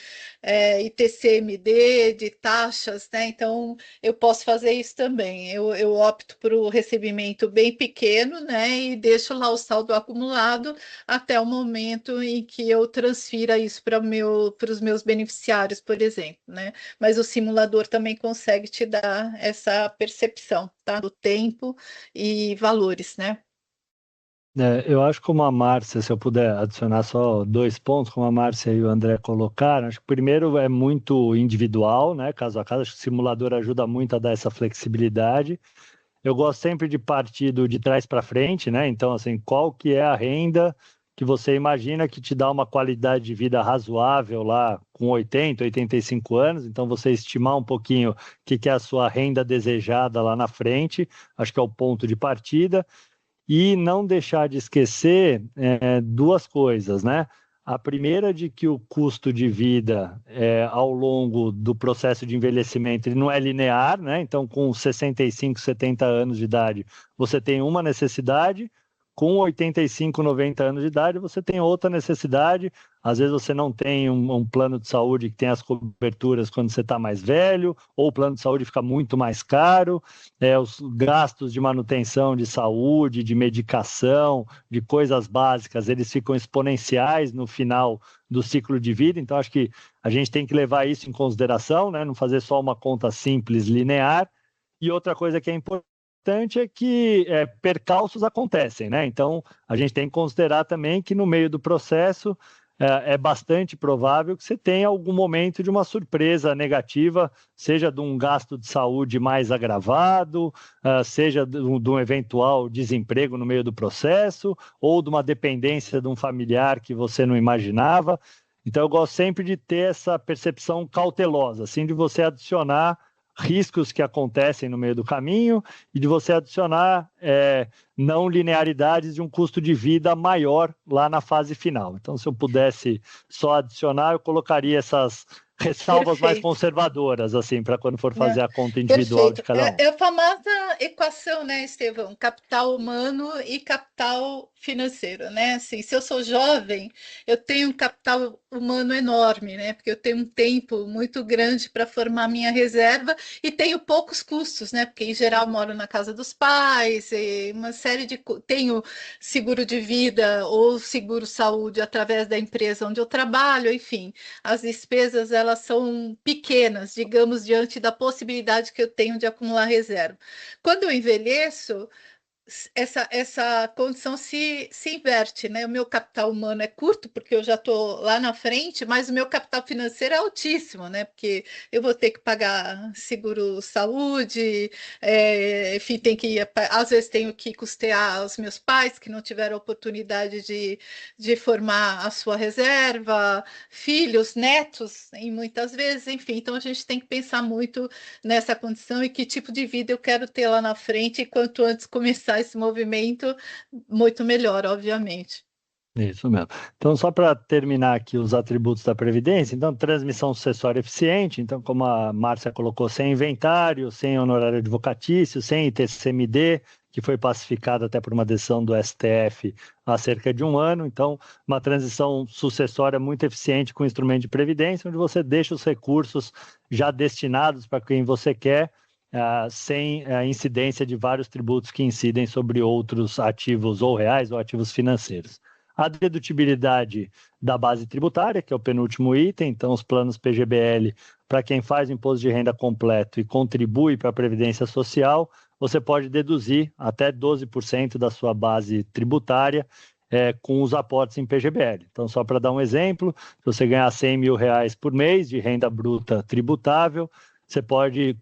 ITCMD, de taxas, né? Então eu posso fazer isso também. Eu opto por um recebimento bem pequeno, né? E deixo lá o saldo acumulado até o momento em que eu transfira isso para os meus beneficiários, por exemplo, né? Mas o simulador também consegue te dar essa percepção, tá? Do tempo e valores, né? Eu acho que como a Márcia, se eu puder adicionar só 2 pontos, como a Márcia e o André colocaram, acho que o primeiro é muito individual, né, caso a caso, acho que o simulador ajuda muito a dar essa flexibilidade. Eu gosto sempre de partir de trás para frente, né, então, assim, qual que é a renda que você imagina que te dá uma qualidade de vida razoável lá com 80, 85 anos, então você estimar um pouquinho o que é a sua renda desejada lá na frente, acho que é o ponto de partida. E não deixar de esquecer duas coisas, né? A primeira de que o custo de vida ao longo do processo de envelhecimento ele não é linear, né? Então, com 65, 70 anos de idade, você tem uma necessidade, com 85, 90 anos de idade, você tem outra necessidade. Às vezes você não tem um plano de saúde que tem as coberturas quando você está mais velho, ou o plano de saúde fica muito mais caro, os gastos de manutenção de saúde, de medicação, de coisas básicas, eles ficam exponenciais no final do ciclo de vida. Então, acho que a gente tem que levar isso em consideração, né? Não fazer só uma conta simples, linear. E outra coisa que é importante é que percalços acontecem, né? Então, a gente tem que considerar também que no meio do processo é bastante provável que você tenha algum momento de uma surpresa negativa, seja de um gasto de saúde mais agravado, seja de um eventual desemprego no meio do processo, ou de uma dependência de um familiar que você não imaginava. Então, eu gosto sempre de ter essa percepção cautelosa, assim, de você adicionar riscos que acontecem no meio do caminho e de você adicionar não linearidades de um custo de vida maior lá na fase final. Então, se eu pudesse só adicionar, eu colocaria essas ressalvas mais conservadoras, assim, para quando for fazer a conta individual de cada um. É a famosa equação, né, Estevão? Capital humano e capital financeiro, né? Assim, se eu sou jovem, eu tenho um capital humano enorme, né? Porque eu tenho um tempo muito grande para formar minha reserva e tenho poucos custos, né? Porque em geral moro na casa dos pais, imóveis, uma série de... Tenho seguro de vida ou seguro saúde através da empresa onde eu trabalho, enfim. As despesas, elas são pequenas, digamos, diante da possibilidade que eu tenho de acumular reserva. Quando eu envelheço, essa condição se inverte, né? O meu capital humano é curto, porque eu já estou lá na frente, mas o meu capital financeiro é altíssimo, né? Porque eu vou ter que pagar seguro-saúde, enfim, às vezes tenho que custear os meus pais que não tiveram oportunidade de formar a sua reserva, filhos, netos, e muitas vezes, enfim, então a gente tem que pensar muito nessa condição e que tipo de vida eu quero ter lá na frente, e quanto antes começar esse movimento, muito melhor, obviamente. Isso mesmo. Então, só para terminar aqui os atributos da Previdência, então, transmissão sucessória eficiente, então, como a Márcia colocou, sem inventário, sem honorário advocatício, sem ITCMD, que foi pacificado até por uma decisão do STF há cerca de 1 ano, então, uma transição sucessória muito eficiente com instrumento de previdência, onde você deixa os recursos já destinados para quem você quer, sem a incidência de vários tributos que incidem sobre outros ativos ou reais ou ativos financeiros. A dedutibilidade da base tributária, que é o penúltimo item, então os planos PGBL, para quem faz o imposto de renda completo e contribui para a Previdência Social, você pode deduzir até 12% da sua base tributária com os aportes em PGBL. Então, só para dar um exemplo, se você ganhar R$100 mil por mês de renda bruta tributável, você pode,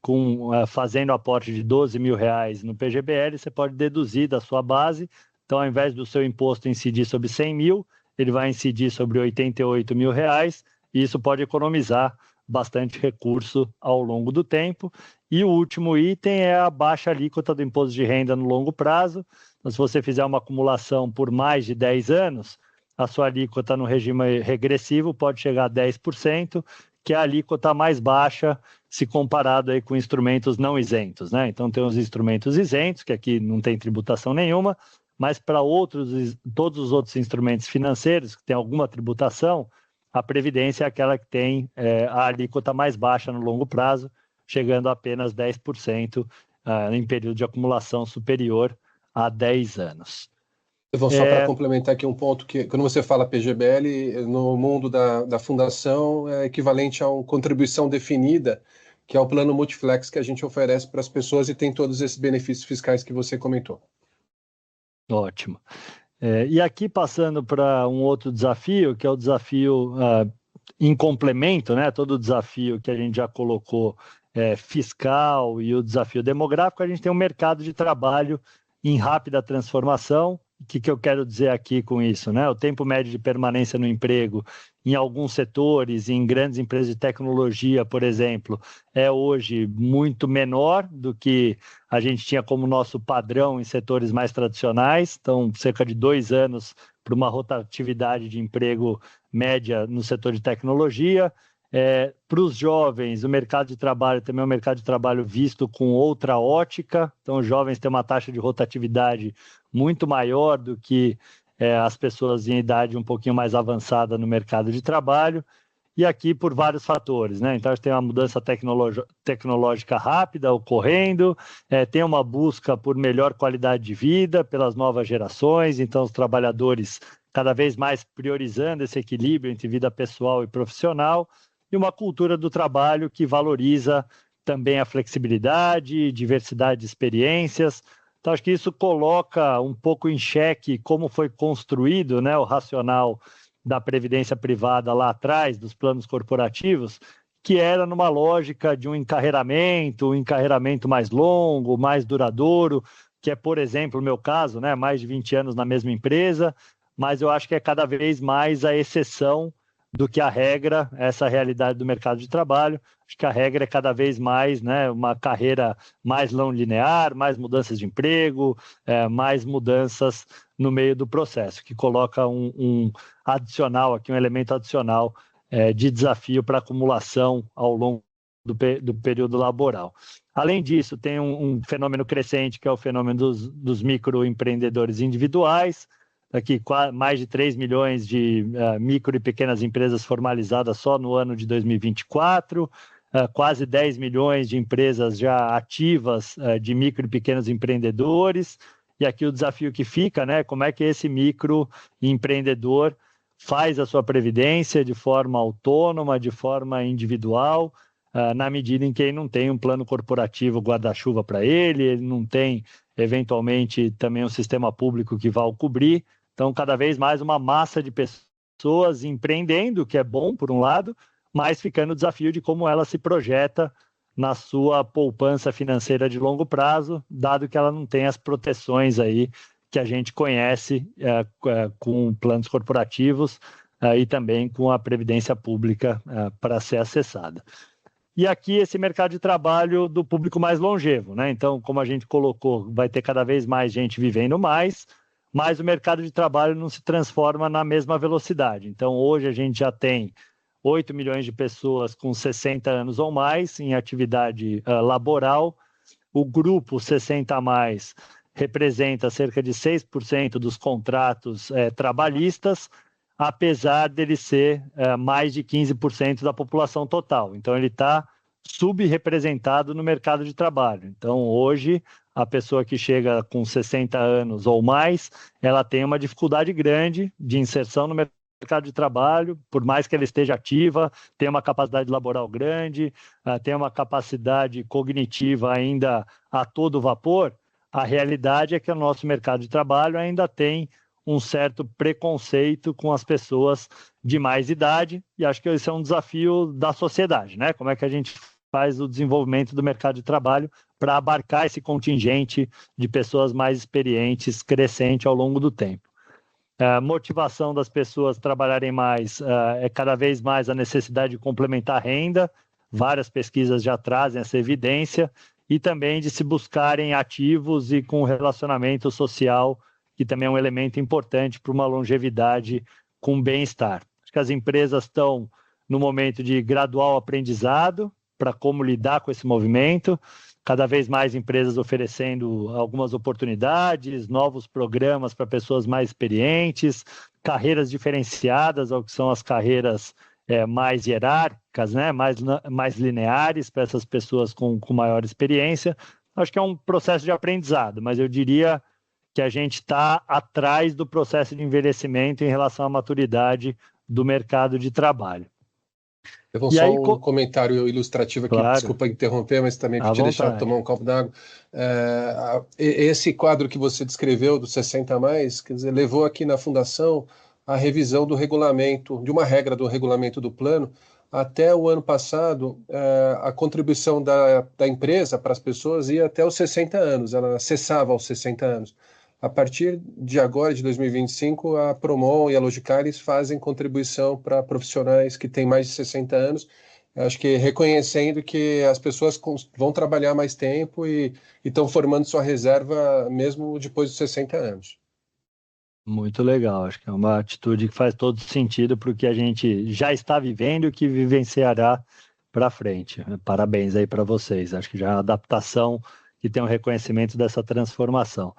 fazendo aporte de R$12 mil no PGBL, você pode deduzir da sua base. Então, ao invés do seu imposto incidir sobre 100 mil, ele vai incidir sobre 88 mil reais, e isso pode economizar bastante recurso ao longo do tempo. E o último item é a baixa alíquota do imposto de renda no longo prazo. Então, se você fizer uma acumulação por mais de 10 anos, a sua alíquota no regime regressivo pode chegar a 10%, que é a alíquota mais baixa se comparado aí com instrumentos não isentos, né? Então, tem os instrumentos isentos, que aqui não tem tributação nenhuma, mas para todos os outros instrumentos financeiros que têm alguma tributação, a Previdência é aquela que tem a alíquota mais baixa no longo prazo, chegando a apenas 10% em período de acumulação superior a 10 anos. Só para complementar aqui um ponto, que quando você fala PGBL, no mundo da fundação, é equivalente a uma contribuição definida, que é o plano Multiflex que a gente oferece para as pessoas e tem todos esses benefícios fiscais que você comentou. Ótimo. E aqui passando para um outro desafio, que é o desafio em complemento, né? Todo o desafio que a gente já colocou fiscal e o desafio demográfico, a gente tem um mercado de trabalho em rápida transformação. O que eu quero dizer aqui com isso, né? O tempo médio de permanência no emprego em alguns setores, em grandes empresas de tecnologia, por exemplo, é hoje muito menor do que a gente tinha como nosso padrão em setores mais tradicionais. Então, cerca de 2 anos para uma rotatividade de emprego média no setor de tecnologia. Para os jovens, o mercado de trabalho também é um mercado de trabalho visto com outra ótica. Então, os jovens têm uma taxa de rotatividade muito maior do que as pessoas em idade um pouquinho mais avançada no mercado de trabalho. E aqui por vários fatores, né? Então, a gente tem uma mudança tecnológica rápida ocorrendo, tem uma busca por melhor qualidade de vida pelas novas gerações. Então, os trabalhadores cada vez mais priorizando esse equilíbrio entre vida pessoal e profissional, e uma cultura do trabalho que valoriza também a flexibilidade, diversidade de experiências. Então, acho que isso coloca um pouco em xeque como foi construído, né, o racional da previdência privada lá atrás, dos planos corporativos, que era numa lógica de um encarreiramento mais longo, mais duradouro, que é, por exemplo, o meu caso, né, mais de 20 anos na mesma empresa, mas eu acho que é cada vez mais a exceção do que a regra, essa realidade do mercado de trabalho. Acho que a regra é cada vez mais, né, uma carreira mais não linear, mais mudanças de emprego, mais mudanças no meio do processo, que coloca um adicional aqui, um elemento adicional de desafio para acumulação ao longo do período laboral. Além disso, tem um fenômeno crescente, que é o fenômeno dos microempreendedores individuais. Aqui, mais de 3 milhões de micro e pequenas empresas formalizadas só no ano de 2024, quase 10 milhões de empresas já ativas de micro e pequenos empreendedores, E aqui o desafio que fica, né? Como é que esse microempreendedor faz a sua previdência de forma autônoma, de forma individual, na medida em que ele não tem um plano corporativo guarda-chuva para ele não tem, eventualmente, também um sistema público que vá o cobrir. Então, cada vez mais uma massa de pessoas empreendendo, que é bom por um lado, mas ficando o desafio de como ela se projeta na sua poupança financeira de longo prazo, dado que ela não tem as proteções aí que a gente conhece com planos corporativos e também com a previdência pública para ser acessada. E aqui esse mercado de trabalho do público mais longevo, né? Então, como a gente colocou, vai ter cada vez mais gente vivendo mais, mas o mercado de trabalho não se transforma na mesma velocidade. Então, hoje a gente já tem 8 milhões de pessoas com 60 anos ou mais em atividade laboral. O grupo 60 a mais representa cerca de 6% dos contratos trabalhistas, apesar dele ser mais de 15% da população total. Então, ele está subrepresentado no mercado de trabalho. Então, hoje, a pessoa que chega com 60 anos ou mais, ela tem uma dificuldade grande de inserção no mercado de trabalho, por mais que ela esteja ativa, tem uma capacidade laboral grande, tem uma capacidade cognitiva ainda a todo vapor. A realidade é que o nosso mercado de trabalho ainda tem um certo preconceito com as pessoas de mais idade, e acho que esse é um desafio da sociedade, né? Como é que a gente faz o desenvolvimento do mercado de trabalho para abarcar esse contingente de pessoas mais experientes crescente ao longo do tempo. A motivação das pessoas trabalharem mais é cada vez mais a necessidade de complementar a renda, várias pesquisas já trazem essa evidência, e também de se buscarem ativos e com relacionamento social, que também é um elemento importante para uma longevidade com bem-estar. Acho que as empresas estão no momento de gradual aprendizado para como lidar com esse movimento, cada vez mais empresas oferecendo algumas oportunidades, novos programas para pessoas mais experientes, carreiras diferenciadas, ao que são as carreiras mais hierárquicas, né? mais lineares para essas pessoas com maior experiência. Acho que é um processo de aprendizado, mas eu diria que a gente está atrás do processo de envelhecimento em relação à maturidade do mercado de trabalho. Eu vou só um comentário ilustrativo aqui, claro. Desculpa interromper, mas também para te deixar tomar um copo d'água. Esse quadro que você descreveu, do 60 a mais, quer dizer, levou aqui na Fundação a revisão do regulamento, de uma regra do regulamento do plano. Até o ano passado, a contribuição da empresa para as pessoas ia até os 60 anos, ela cessava aos 60 anos. A partir de agora, de 2025, a Promon e a Logicalis fazem contribuição para profissionais que têm mais de 60 anos, acho que reconhecendo que as pessoas vão trabalhar mais tempo e estão formando sua reserva mesmo depois dos 60 anos. Muito legal, acho que é uma atitude que faz todo sentido para o que a gente já está vivendo e o que vivenciará para frente. Parabéns aí para vocês, acho que já é uma adaptação que tem um reconhecimento dessa transformação.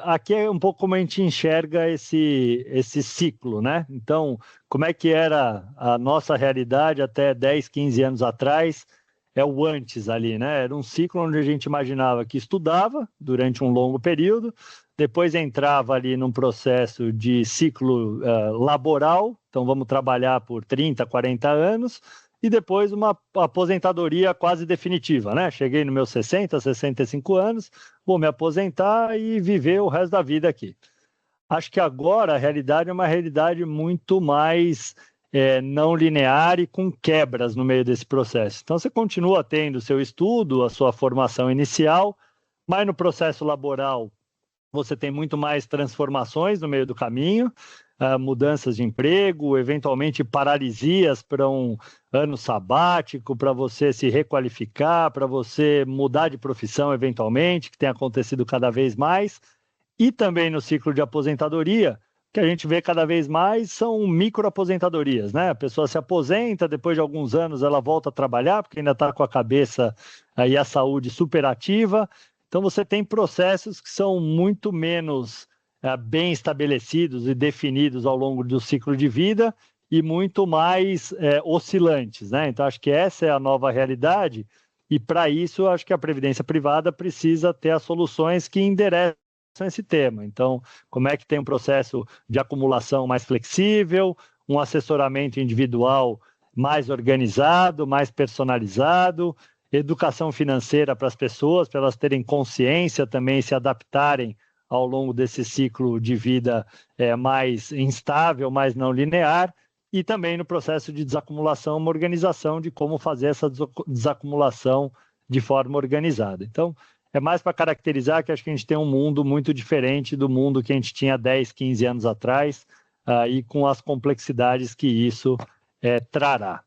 Aqui é um pouco como a gente enxerga esse ciclo, né? Então, como é que era a nossa realidade até 10, 15 anos atrás? É o antes ali, né? Era um ciclo onde a gente imaginava que estudava durante um longo período, depois entrava ali num processo de ciclo laboral, então vamos trabalhar por 30, 40 anos, e depois uma aposentadoria quase definitiva, né? Cheguei nos meus 60, 65 anos, vou me aposentar e viver o resto da vida aqui. Acho que agora a realidade é uma realidade muito mais não linear e com quebras no meio desse processo. Então você continua tendo o seu estudo, a sua formação inicial, mas no processo laboral você tem muito mais transformações no meio do caminho, mudanças de emprego, eventualmente paralisias para um ano sabático, para você se requalificar, para você mudar de profissão eventualmente, que tem acontecido cada vez mais, e também no ciclo de aposentadoria, que a gente vê cada vez mais são microaposentadorias, né? A pessoa se aposenta, depois de alguns anos ela volta a trabalhar, porque ainda está com a cabeça e a saúde superativa. Então você tem processos que são muito menos bem estabelecidos e definidos ao longo do ciclo de vida e muito mais oscilantes, né? Então acho que essa é a nova realidade e para isso acho que a previdência privada precisa ter as soluções que endereçam esse tema. Então, como é que tem um processo de acumulação mais flexível, um assessoramento individual mais organizado, mais personalizado, educação financeira para as pessoas, para elas terem consciência também e se adaptarem ao longo desse ciclo de vida mais instável, mais não linear, e também no processo de desacumulação, uma organização de como fazer essa desacumulação de forma organizada. Então, é mais para caracterizar que acho que a gente tem um mundo muito diferente do mundo que a gente tinha 10, 15 anos atrás, e com as complexidades que isso trará.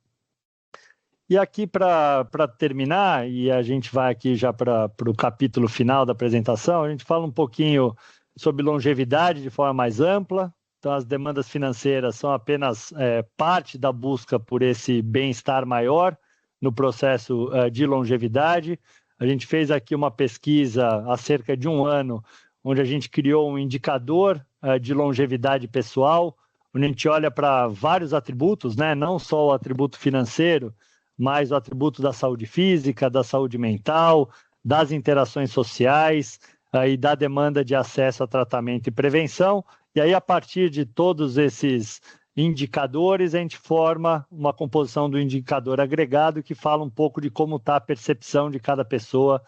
E aqui, para terminar, e a gente vai aqui já para o capítulo final da apresentação, a gente fala um pouquinho sobre longevidade de forma mais ampla. Então, as demandas financeiras são apenas parte da busca por esse bem-estar maior no processo de longevidade. A gente fez aqui uma pesquisa há cerca de 1 ano, onde a gente criou um indicador de longevidade pessoal, onde a gente olha para vários atributos, né? Não só o atributo financeiro, mas o atributo da saúde física, da saúde mental, das interações sociais e da demanda de acesso a tratamento e prevenção. E aí, a partir de todos esses indicadores, a gente forma uma composição do indicador agregado que fala um pouco de como está a percepção de cada pessoa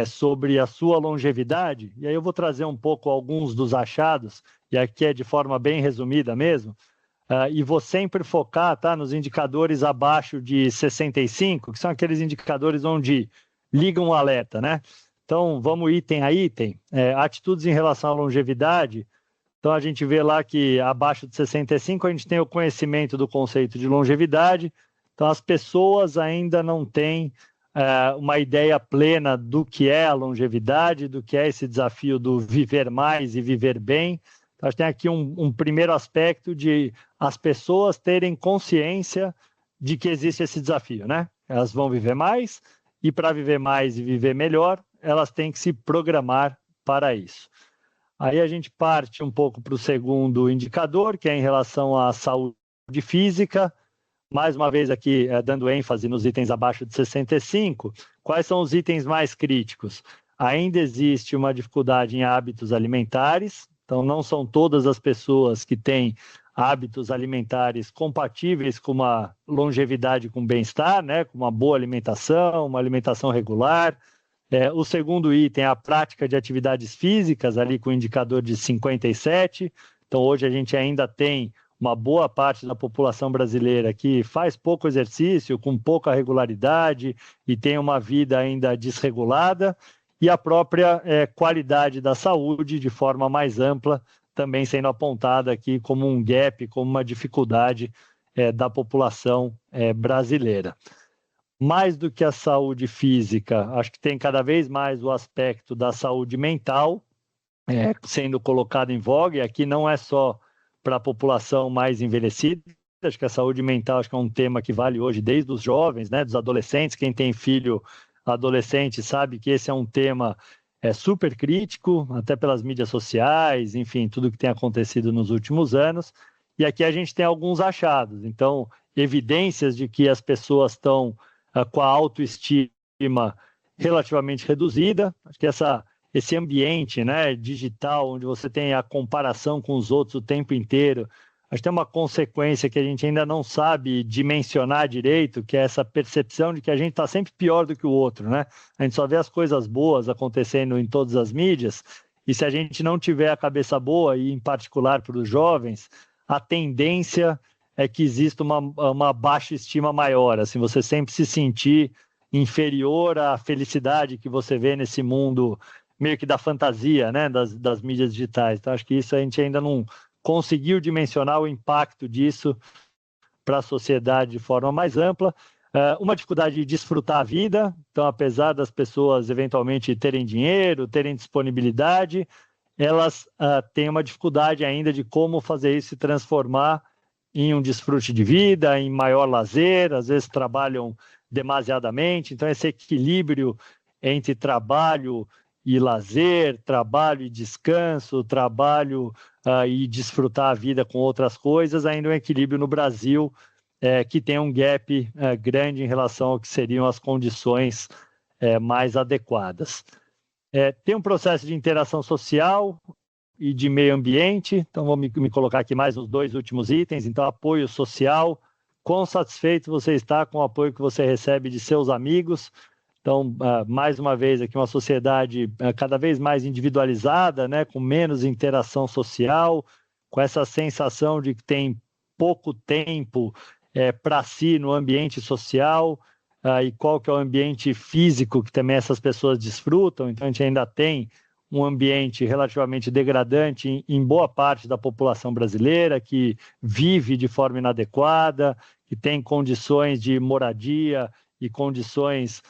sobre a sua longevidade. E aí eu vou trazer um pouco alguns dos achados, e aqui é de forma bem resumida mesmo, e vou sempre focar nos indicadores abaixo de 65, que são aqueles indicadores onde ligam o alerta, né? Então, vamos item a item. Atitudes em relação à longevidade. Então, a gente vê lá que abaixo de 65 a gente tem o conhecimento do conceito de longevidade. Então, as pessoas ainda não têm uma ideia plena do que é a longevidade, do que é esse desafio do viver mais e viver bem. Então, a gente tem aqui um primeiro aspecto de as pessoas terem consciência de que existe esse desafio, né? Elas vão viver mais e para viver mais e viver melhor, elas têm que se programar para isso. Aí a gente parte um pouco para o segundo indicador, que é em relação à saúde física. Mais uma vez aqui, dando ênfase nos itens abaixo de 65, quais são os itens mais críticos? Ainda existe uma dificuldade em hábitos alimentares, então não são todas as pessoas que têm hábitos alimentares compatíveis com uma longevidade com bem-estar, né? Com uma boa alimentação, uma alimentação regular. O segundo item é a prática de atividades físicas, ali com o indicador de 57. Então, hoje a gente ainda tem uma boa parte da população brasileira que faz pouco exercício, com pouca regularidade e tem uma vida ainda desregulada. E a própria qualidade da saúde, de forma mais ampla, também sendo apontada aqui como um gap, como uma dificuldade da população brasileira. Mais do que a saúde física, acho que tem cada vez mais o aspecto da saúde mental sendo colocado em voga, e aqui não é só para a população mais envelhecida, acho que a saúde mental acho que é um tema que vale hoje desde os jovens, né, dos adolescentes. Quem tem filho adolescente sabe que esse é um tema super crítico, até pelas mídias sociais, enfim, tudo que tem acontecido nos últimos anos. E aqui a gente tem alguns achados, então, evidências de que as pessoas estão com a autoestima relativamente reduzida. Acho que esse ambiente, né, digital, onde você tem a comparação com os outros o tempo inteiro, acho que tem uma consequência que a gente ainda não sabe dimensionar direito, que é essa percepção de que a gente está sempre pior do que o outro, né? A gente só vê as coisas boas acontecendo em todas as mídias, e se a gente não tiver a cabeça boa, e em particular para os jovens, a tendência é que exista uma baixa estima maior, assim, você sempre se sentir inferior à felicidade que você vê nesse mundo meio que da fantasia, né, das mídias digitais. Então, acho que isso a gente ainda não conseguiu dimensionar o impacto disso para a sociedade de forma mais ampla. Uma dificuldade de desfrutar a vida, então, apesar das pessoas eventualmente terem dinheiro, terem disponibilidade, elas têm uma dificuldade ainda de como fazer isso se transformar em um desfrute de vida, em maior lazer, às vezes trabalham demasiadamente, então esse equilíbrio entre trabalho e lazer, trabalho e descanso, trabalho e desfrutar a vida com outras coisas, ainda é um equilíbrio no Brasil que tem um gap grande em relação ao que seriam as condições mais adequadas. Tem um processo de interação social e de meio ambiente, então vou me colocar aqui mais nos 2 últimos itens. Então, apoio social, quão satisfeito você está com o apoio que você recebe de seus amigos. Então, mais uma vez, aqui uma sociedade cada vez mais individualizada, né, com menos interação social, com essa sensação de que tem pouco tempo para si no ambiente social, e qual que é o ambiente físico que também essas pessoas desfrutam. Então, a gente ainda tem um ambiente relativamente degradante em boa parte da população brasileira, que vive de forma inadequada, que tem condições de moradia e condições,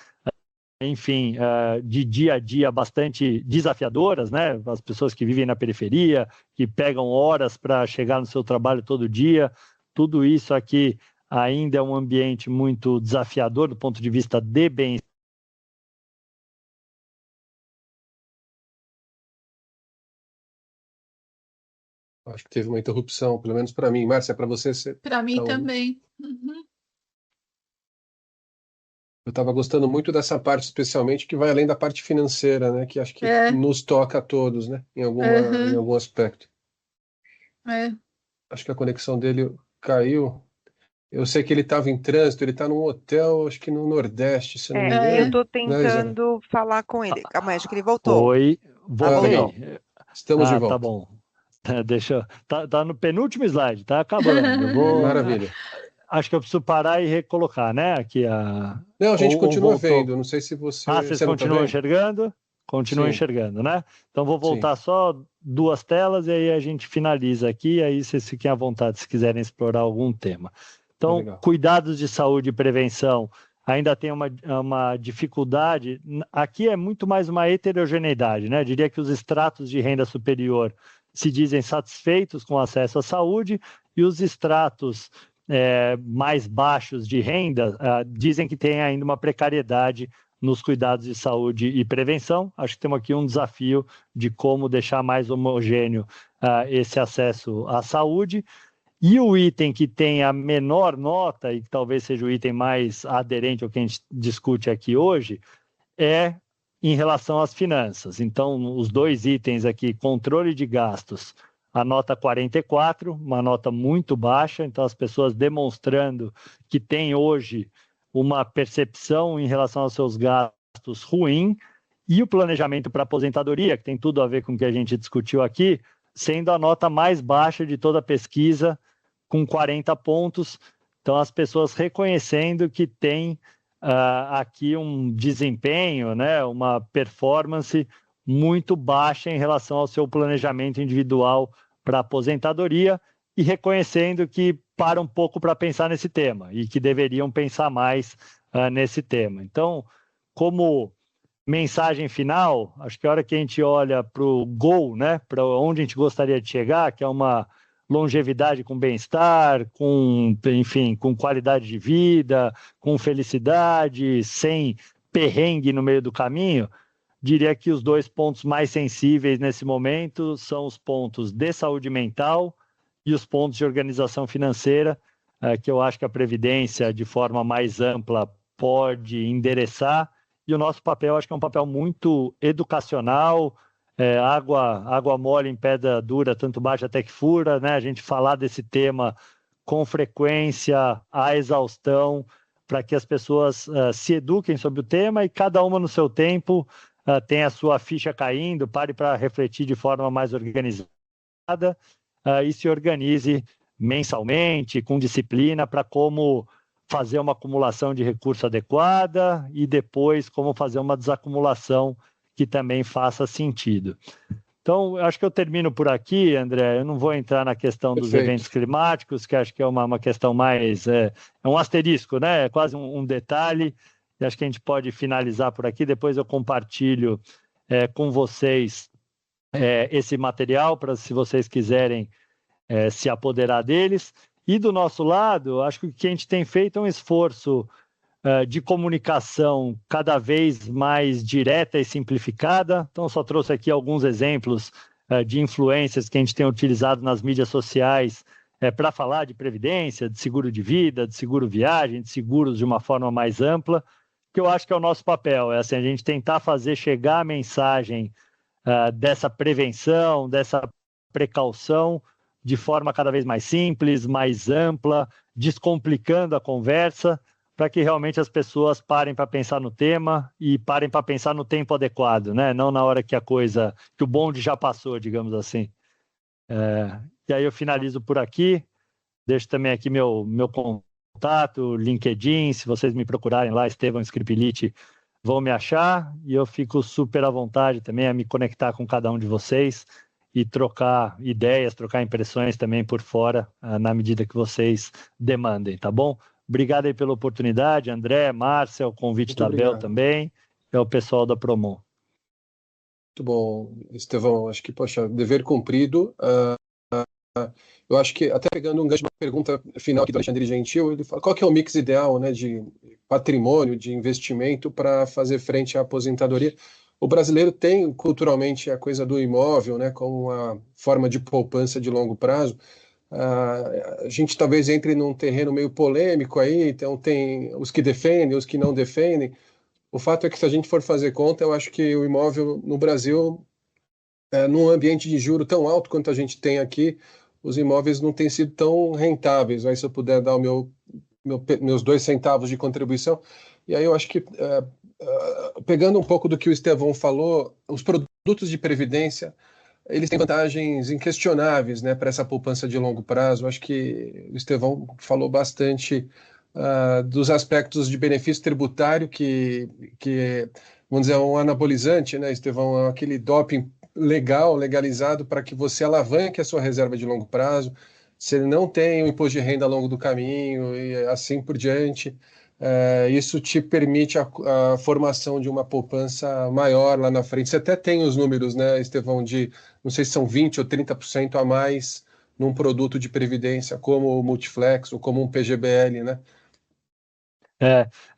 enfim, de dia a dia bastante desafiadoras, né? As pessoas que vivem na periferia, que pegam horas para chegar no seu trabalho todo dia, tudo isso aqui ainda é um ambiente muito desafiador do ponto de vista de bem-estar. Acho que teve uma interrupção, pelo menos para mim. Márcia, para você... Para mim também. Uhum. Eu estava gostando muito dessa parte, especialmente, que vai além da parte financeira, né? Que acho que nos toca a todos, né? Em algum aspecto. Acho que a conexão dele caiu. Eu sei que ele estava em trânsito, ele está num hotel, acho que no Nordeste, se não me engano. Eu estou tentando falar com ele. Calma aí, acho que ele voltou. Oi, voltei. Legal. Estamos de volta. Tá bom. Tá no penúltimo slide, tá acabando. Maravilha. Acho que eu preciso parar e recolocar, né? Aqui Não, a gente continua vendo. Não sei se você. Vocês continuam enxergando? Continuam enxergando, né? Então vou voltar só 2 telas e aí a gente finaliza aqui. Aí vocês fiquem à vontade se quiserem explorar algum tema. Então, cuidados de saúde e prevenção ainda tem uma dificuldade. Aqui é muito mais uma heterogeneidade, né? Eu diria que os estratos de renda superior se dizem satisfeitos com acesso à saúde e os estratos mais baixos de renda dizem que tem ainda uma precariedade nos cuidados de saúde e prevenção. Acho que temos aqui um desafio de como deixar mais homogêneo esse acesso à saúde. E o item que tem a menor nota, e que talvez seja o item mais aderente ao que a gente discute aqui hoje, é em relação às finanças. Então, os 2 itens aqui, controle de gastos, a nota 44, uma nota muito baixa, então as pessoas demonstrando que tem hoje uma percepção em relação aos seus gastos ruim, e o planejamento para aposentadoria, que tem tudo a ver com o que a gente discutiu aqui, sendo a nota mais baixa de toda a pesquisa, com 40 pontos. Então, as pessoas reconhecendo que tem aqui um desempenho, né, uma performance muito baixa em relação ao seu planejamento individual para aposentadoria e reconhecendo que para um pouco para pensar nesse tema e que deveriam pensar mais nesse tema. Então, como mensagem final, acho que a hora que a gente olha para o goal, né, para onde a gente gostaria de chegar, que é uma longevidade com bem-estar, enfim, com qualidade de vida, com felicidade, sem perrengue no meio do caminho, diria que os 2 pontos mais sensíveis nesse momento são os pontos de saúde mental e os pontos de organização financeira, que eu acho que a Previdência, de forma mais ampla, pode endereçar. E o nosso papel, acho que é um papel muito educacional, água mole em pedra dura, tanto baixa até que fura, né? A gente falar desse tema com frequência, à exaustão, para que as pessoas se eduquem sobre o tema e cada uma no seu tempo tenha a sua ficha caindo, pare para refletir de forma mais organizada e se organize mensalmente, com disciplina, para como fazer uma acumulação de recurso adequada e depois como fazer uma desacumulação que também faça sentido. Então, acho que eu termino por aqui, André. Eu não vou entrar na questão dos eventos climáticos, que acho que é uma questão mais... É um asterisco, né? É quase um detalhe. E acho que a gente pode finalizar por aqui. Depois eu compartilho com vocês esse material, para se vocês quiserem se apoderar deles. E do nosso lado, acho que o que a gente tem feito é um esforço de comunicação cada vez mais direta e simplificada. Então, só trouxe aqui alguns exemplos de influências que a gente tem utilizado nas mídias sociais para falar de previdência, de seguro de vida, de seguro viagem, de seguros de uma forma mais ampla, que eu acho que é o nosso papel, é assim, a gente tentar fazer chegar a mensagem dessa prevenção, dessa precaução, de forma cada vez mais simples, mais ampla, descomplicando a conversa, para que realmente as pessoas parem para pensar no tema e parem para pensar no tempo adequado, né? Não na hora que que o bonde já passou, digamos assim. E aí eu finalizo por aqui, deixo também aqui meu contato, LinkedIn, se vocês me procurarem lá, Estevão Skripilic, vão me achar, e eu fico super à vontade também a me conectar com cada um de vocês e trocar ideias, trocar impressões também por fora, na medida que vocês demandem, tá bom? Obrigado aí pela oportunidade, André, Márcia, o convite Muito da obrigado. Bel também, e ao pessoal da Promon. Muito bom, Estevão. Acho que, poxa, dever cumprido. Eu acho que, até pegando um gancho, uma pergunta final aqui do Alexandre Gentil, ele fala qual que é o mix ideal, né, de patrimônio, de investimento para fazer frente à aposentadoria. O brasileiro tem culturalmente a coisa do imóvel, né, como uma forma de poupança de longo prazo. A gente talvez entre num terreno meio polêmico aí, então tem os que defendem, os que não defendem. O fato é que, se a gente for fazer conta, eu acho que o imóvel no Brasil, num ambiente de juro tão alto quanto a gente tem aqui, os imóveis não têm sido tão rentáveis. Aí, se eu puder dar meus 2 centavos de contribuição, e aí eu acho que, pegando um pouco do que o Estevão falou, os produtos de previdência, eles têm vantagens inquestionáveis, né, para essa poupança de longo prazo. Eu acho que o Estevão falou bastante dos aspectos de benefício tributário que, vamos dizer, é um anabolizante, né, Estevão? É aquele doping legalizado para que você alavanque a sua reserva de longo prazo, se ele não tem o imposto de renda ao longo do caminho e assim por diante. Isso te permite a formação de uma poupança maior lá na frente. Você até tem os números, né, Estevão, de, não sei se são 20% ou 30% a mais num produto de previdência, como o Multiflex ou como um PGBL, né?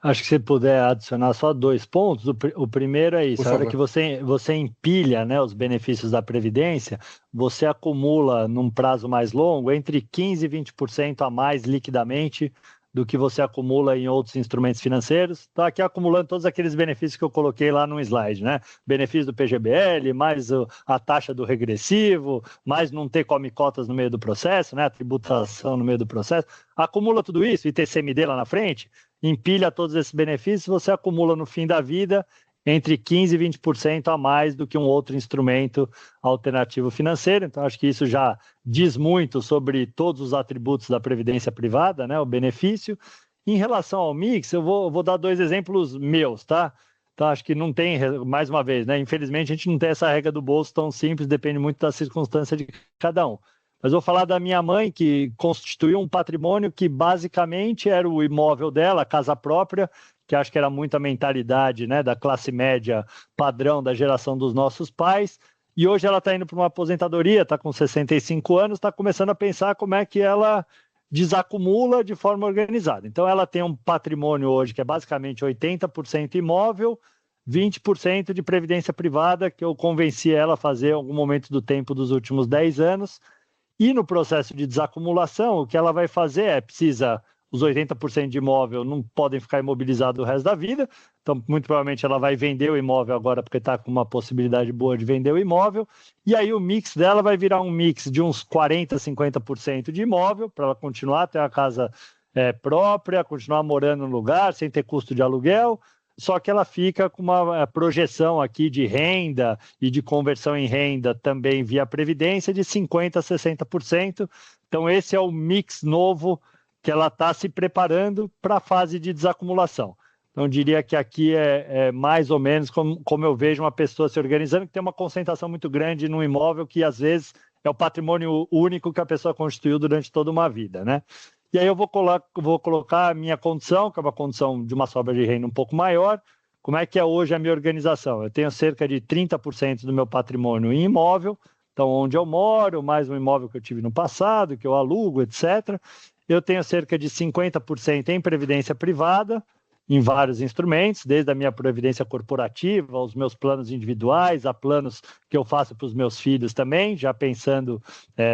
Acho que se puder adicionar só 2 pontos, o primeiro é isso, Por a hora favor. que você empilha, né, os benefícios da Previdência, você acumula num prazo mais longo entre 15% e 20% a mais liquidamente do que você acumula em outros instrumentos financeiros. Estou aqui acumulando todos aqueles benefícios que eu coloquei lá no slide, né? Benefício do PGBL, mais a taxa do regressivo, mais não ter come-cotas no meio do processo, né? A tributação no meio do processo. Acumula tudo isso, ITCMD lá na frente, empilha todos esses benefícios, você acumula no fim da vida entre 15% e 20% a mais do que um outro instrumento alternativo financeiro. Então, acho que isso já diz muito sobre todos os atributos da previdência privada, né, o benefício. Em relação ao mix, eu vou dar 2 exemplos meus, tá? Então, acho que não tem, mais uma vez, né? Infelizmente, a gente não tem essa regra do bolso tão simples, depende muito da circunstância de cada um. Mas vou falar da minha mãe, que constituiu um patrimônio que basicamente era o imóvel dela, a casa própria, que acho que era muito a mentalidade, né, da classe média padrão da geração dos nossos pais. E hoje ela está indo para uma aposentadoria, está com 65 anos, está começando a pensar como é que ela desacumula de forma organizada. Então ela tem um patrimônio hoje que é basicamente 80% imóvel, 20% de previdência privada, que eu convenci ela a fazer em algum momento do tempo dos últimos 10 anos. E no processo de desacumulação, o que ela vai fazer precisa, os 80% de imóvel não podem ficar imobilizados o resto da vida, então muito provavelmente ela vai vender o imóvel agora porque está com uma possibilidade boa de vender o imóvel, e aí o mix dela vai virar um mix de uns 40%, 50% de imóvel, para ela continuar a ter uma casa própria, continuar morando no lugar, sem ter custo de aluguel, só que ela fica com uma projeção aqui de renda e de conversão em renda também via Previdência de 50% a 60%. Então esse é o mix novo que ela está se preparando para a fase de desacumulação. Então eu diria que aqui é mais ou menos como eu vejo uma pessoa se organizando, que tem uma concentração muito grande num imóvel que às vezes é o patrimônio único que a pessoa constituiu durante toda uma vida, né? E aí eu vou colocar a minha condição, que é uma condição de uma sobra de renda um pouco maior. Como é que é hoje a minha organização? Eu tenho cerca de 30% do meu patrimônio em imóvel, então onde eu moro, mais um imóvel que eu tive no passado, que eu alugo, etc. Eu tenho cerca de 50% em previdência privada, em vários instrumentos, desde a minha previdência corporativa, aos meus planos individuais, a planos que eu faço para os meus filhos também, já pensando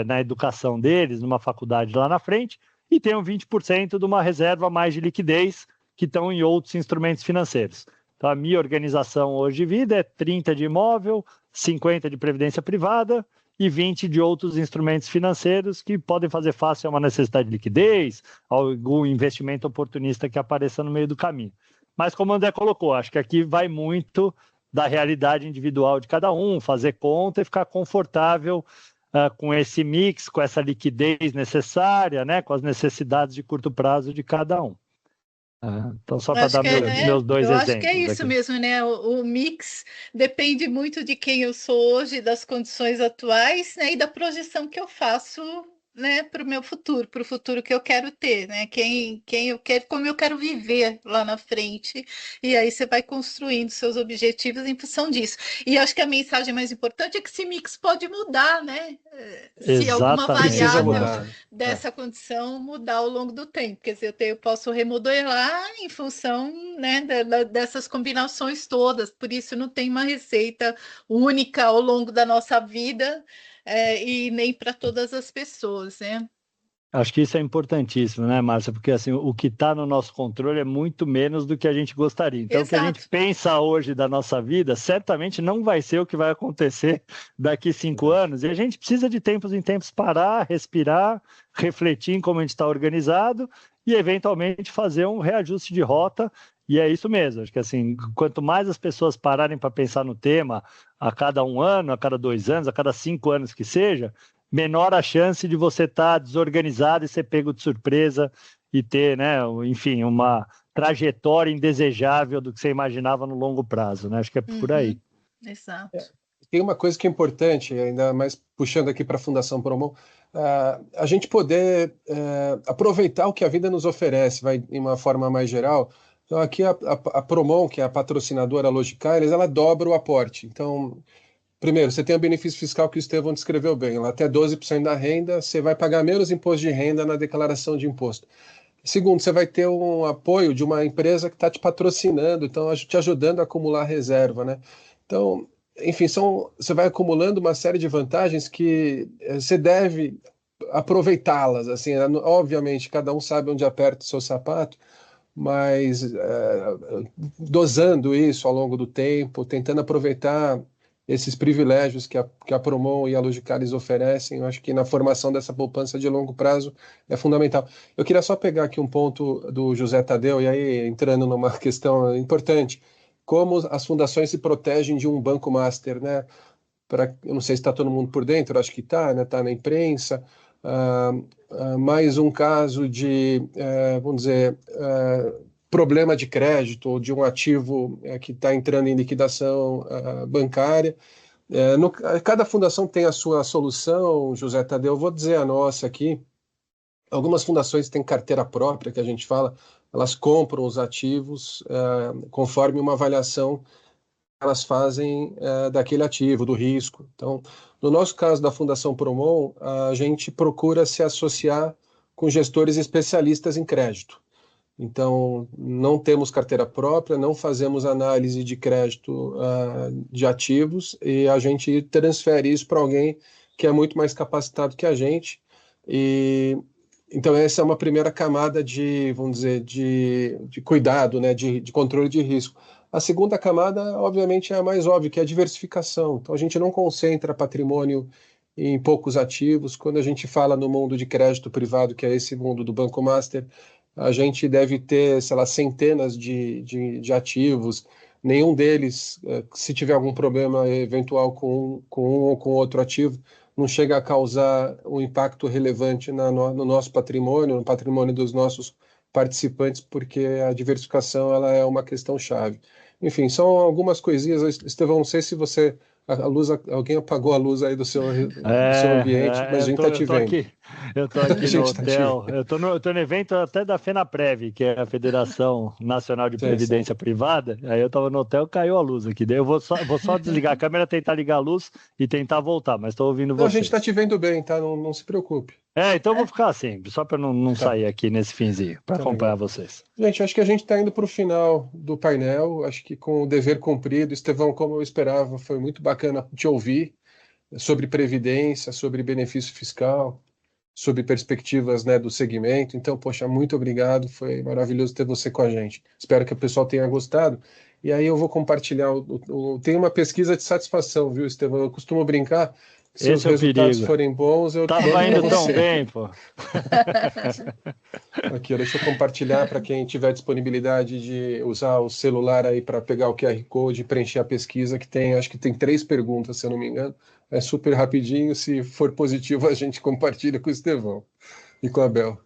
na educação deles, numa faculdade lá na frente. E tenho 20% de uma reserva mais de liquidez, que estão em outros instrumentos financeiros. Então, a minha organização hoje de vida é 30 de imóvel, 50 de previdência privada e 20 de outros instrumentos financeiros que podem fazer face a uma necessidade de liquidez, algum investimento oportunista que apareça no meio do caminho. Mas como o André colocou, acho que aqui vai muito da realidade individual de cada um, fazer conta e ficar confortável com esse mix, com essa liquidez necessária, né, com as necessidades de curto prazo de cada um. Então, só para dar meus dois exemplos. Eu acho que é isso aqui. mesmo, né? O mix depende muito de quem eu sou hoje, das condições atuais, né? E da projeção que eu faço, né, para o meu futuro, para o futuro que eu quero ter, né? Quem eu quero, como eu quero viver lá na frente. E aí você vai construindo seus objetivos em função disso. E acho que a mensagem mais importante é que esse mix pode mudar, né? Se alguma variável dessa condição mudar ao longo do tempo. Quer dizer, eu posso remodelar em função, né, dessas combinações todas. Por isso não tem uma receita única ao longo da nossa vida. E nem para todas as pessoas, né? Acho que isso é importantíssimo, né, Márcia? Porque assim, o que está no nosso controle é muito menos do que a gente gostaria. Então, Exato. O que a gente pensa hoje da nossa vida, certamente não vai ser o que vai acontecer daqui 5 anos. E a gente precisa de tempos em tempos parar, respirar, refletir em como a gente está organizado e, eventualmente, fazer um reajuste de rota. E é isso mesmo. Acho que assim, quanto mais as pessoas pararem para pensar no tema a cada 1 ano, a cada 2 anos, a cada 5 anos que seja, menor a chance de você estar desorganizado e ser pego de surpresa e ter, né, enfim, uma trajetória indesejável do que você imaginava no longo prazo, né? Acho que é por aí. Exato. Tem uma coisa que é importante, ainda mais puxando aqui para a Fundação Promon, a gente poder aproveitar o que a vida nos oferece, vai em uma forma mais geral. Então, aqui a Promon, que é a patrocinadora Logicalis, ela dobra o aporte. Então, primeiro, você tem o benefício fiscal que o Estevão descreveu bem, lá até 12% da renda, você vai pagar menos imposto de renda na declaração de imposto. Segundo, você vai ter um apoio de uma empresa que está te patrocinando, então te ajudando a acumular reserva, né? Então, enfim, você vai acumulando uma série de vantagens que você deve aproveitá-las. Assim, obviamente, cada um sabe onde aperta o seu sapato, mas dosando isso ao longo do tempo, tentando aproveitar esses privilégios que a Promon e a Logicalis oferecem, eu acho que na formação dessa poupança de longo prazo é fundamental. Eu queria só pegar aqui um ponto do José Tadeu, e aí entrando numa questão importante, como as fundações se protegem de um banco master, né? Eu não sei se está todo mundo por dentro, acho que está, né? Está na imprensa. Mais um caso de, vamos dizer, problema de crédito ou de um ativo que está entrando em liquidação bancária. Cada fundação tem a sua solução, José Tadeu. Eu vou dizer a nossa aqui. Algumas fundações têm carteira própria, que a gente fala, elas compram os ativos conforme uma avaliação que elas fazem daquele ativo, do risco. Então, no nosso caso da Fundação Promon, a gente procura se associar com gestores especialistas em crédito. Então, não temos carteira própria, não fazemos análise de crédito de ativos e a gente transfere isso para alguém que é muito mais capacitado que a gente. Então, essa é uma primeira camada de, vamos dizer, de cuidado, né, de controle de risco. A segunda camada, obviamente, é a mais óbvia, que é a diversificação. Então, a gente não concentra patrimônio em poucos ativos. Quando a gente fala no mundo de crédito privado, que é esse mundo do Banco Master, a gente deve ter, sei lá, centenas de ativos. Nenhum deles, se tiver algum problema eventual com um ou com outro ativo, não chega a causar um impacto relevante no nosso patrimônio, no patrimônio dos nossos participantes, porque a diversificação ela é uma questão chave. Enfim, são algumas coisinhas. Estevão, não sei se você... alguém apagou a luz aí do seu ambiente, mas a gente está te vendo. Eu estou aqui no hotel, eu estou no evento até da FENAPREV, que é a Federação Nacional de Previdência Privada, aí eu estava no hotel, caiu a luz aqui, daí eu vou só desligar a câmera, tentar ligar a luz e tentar voltar, mas estou ouvindo vocês. A gente está te vendo bem, tá? Não se preocupe. Então eu vou ficar assim, só para não sair aqui nesse finzinho, para acompanhar vocês. Gente, acho que a gente está indo para o final do painel, acho que com o dever cumprido. Estevão, como eu esperava, foi muito bacana te ouvir sobre previdência, sobre benefício fiscal. sob perspectivas, né, do segmento. Então, poxa, muito obrigado, foi maravilhoso ter você com a gente. Espero que o pessoal tenha gostado. E aí eu vou compartilhar, tem uma pesquisa de satisfação, viu, Estevão? Eu costumo brincar, se os Esse é o resultados perigo. forem bons, eu Tava mando pra indo tão você. bem, pô. Aqui, deixa eu compartilhar para quem tiver disponibilidade de usar o celular aí para pegar o QR Code e preencher a pesquisa, que tem, acho que tem 3 perguntas, se eu não me engano. É super rapidinho, se for positivo a gente compartilha com o Estevão e com a Bel.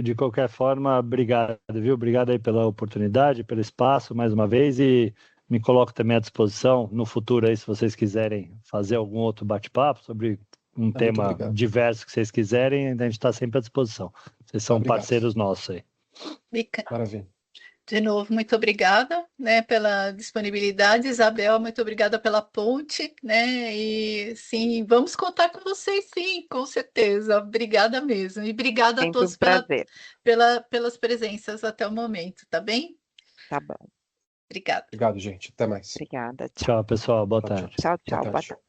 De qualquer forma, obrigado, viu? Obrigado aí pela oportunidade, pelo espaço, mais uma vez, e me coloco também à disposição no futuro aí, se vocês quiserem fazer algum outro bate-papo sobre um Muito tema obrigado. diverso que vocês quiserem, a gente está sempre à disposição. Vocês são Obrigado. parceiros nossos aí. Maravilha. De novo, muito obrigada, né, pela disponibilidade. Isabel, muito obrigada pela ponte, né? E sim, vamos contar com vocês, sim, com certeza. Obrigada mesmo. E obrigada a Sempre todos um prazer. pelas presenças até o momento, tá bem? Tá bom. Obrigada. Obrigado, gente. Até mais. Obrigada. Tchau. Tchau, pessoal. Boa Tchau, tarde. Tchau, Boa tchau. Boa tarde. tarde.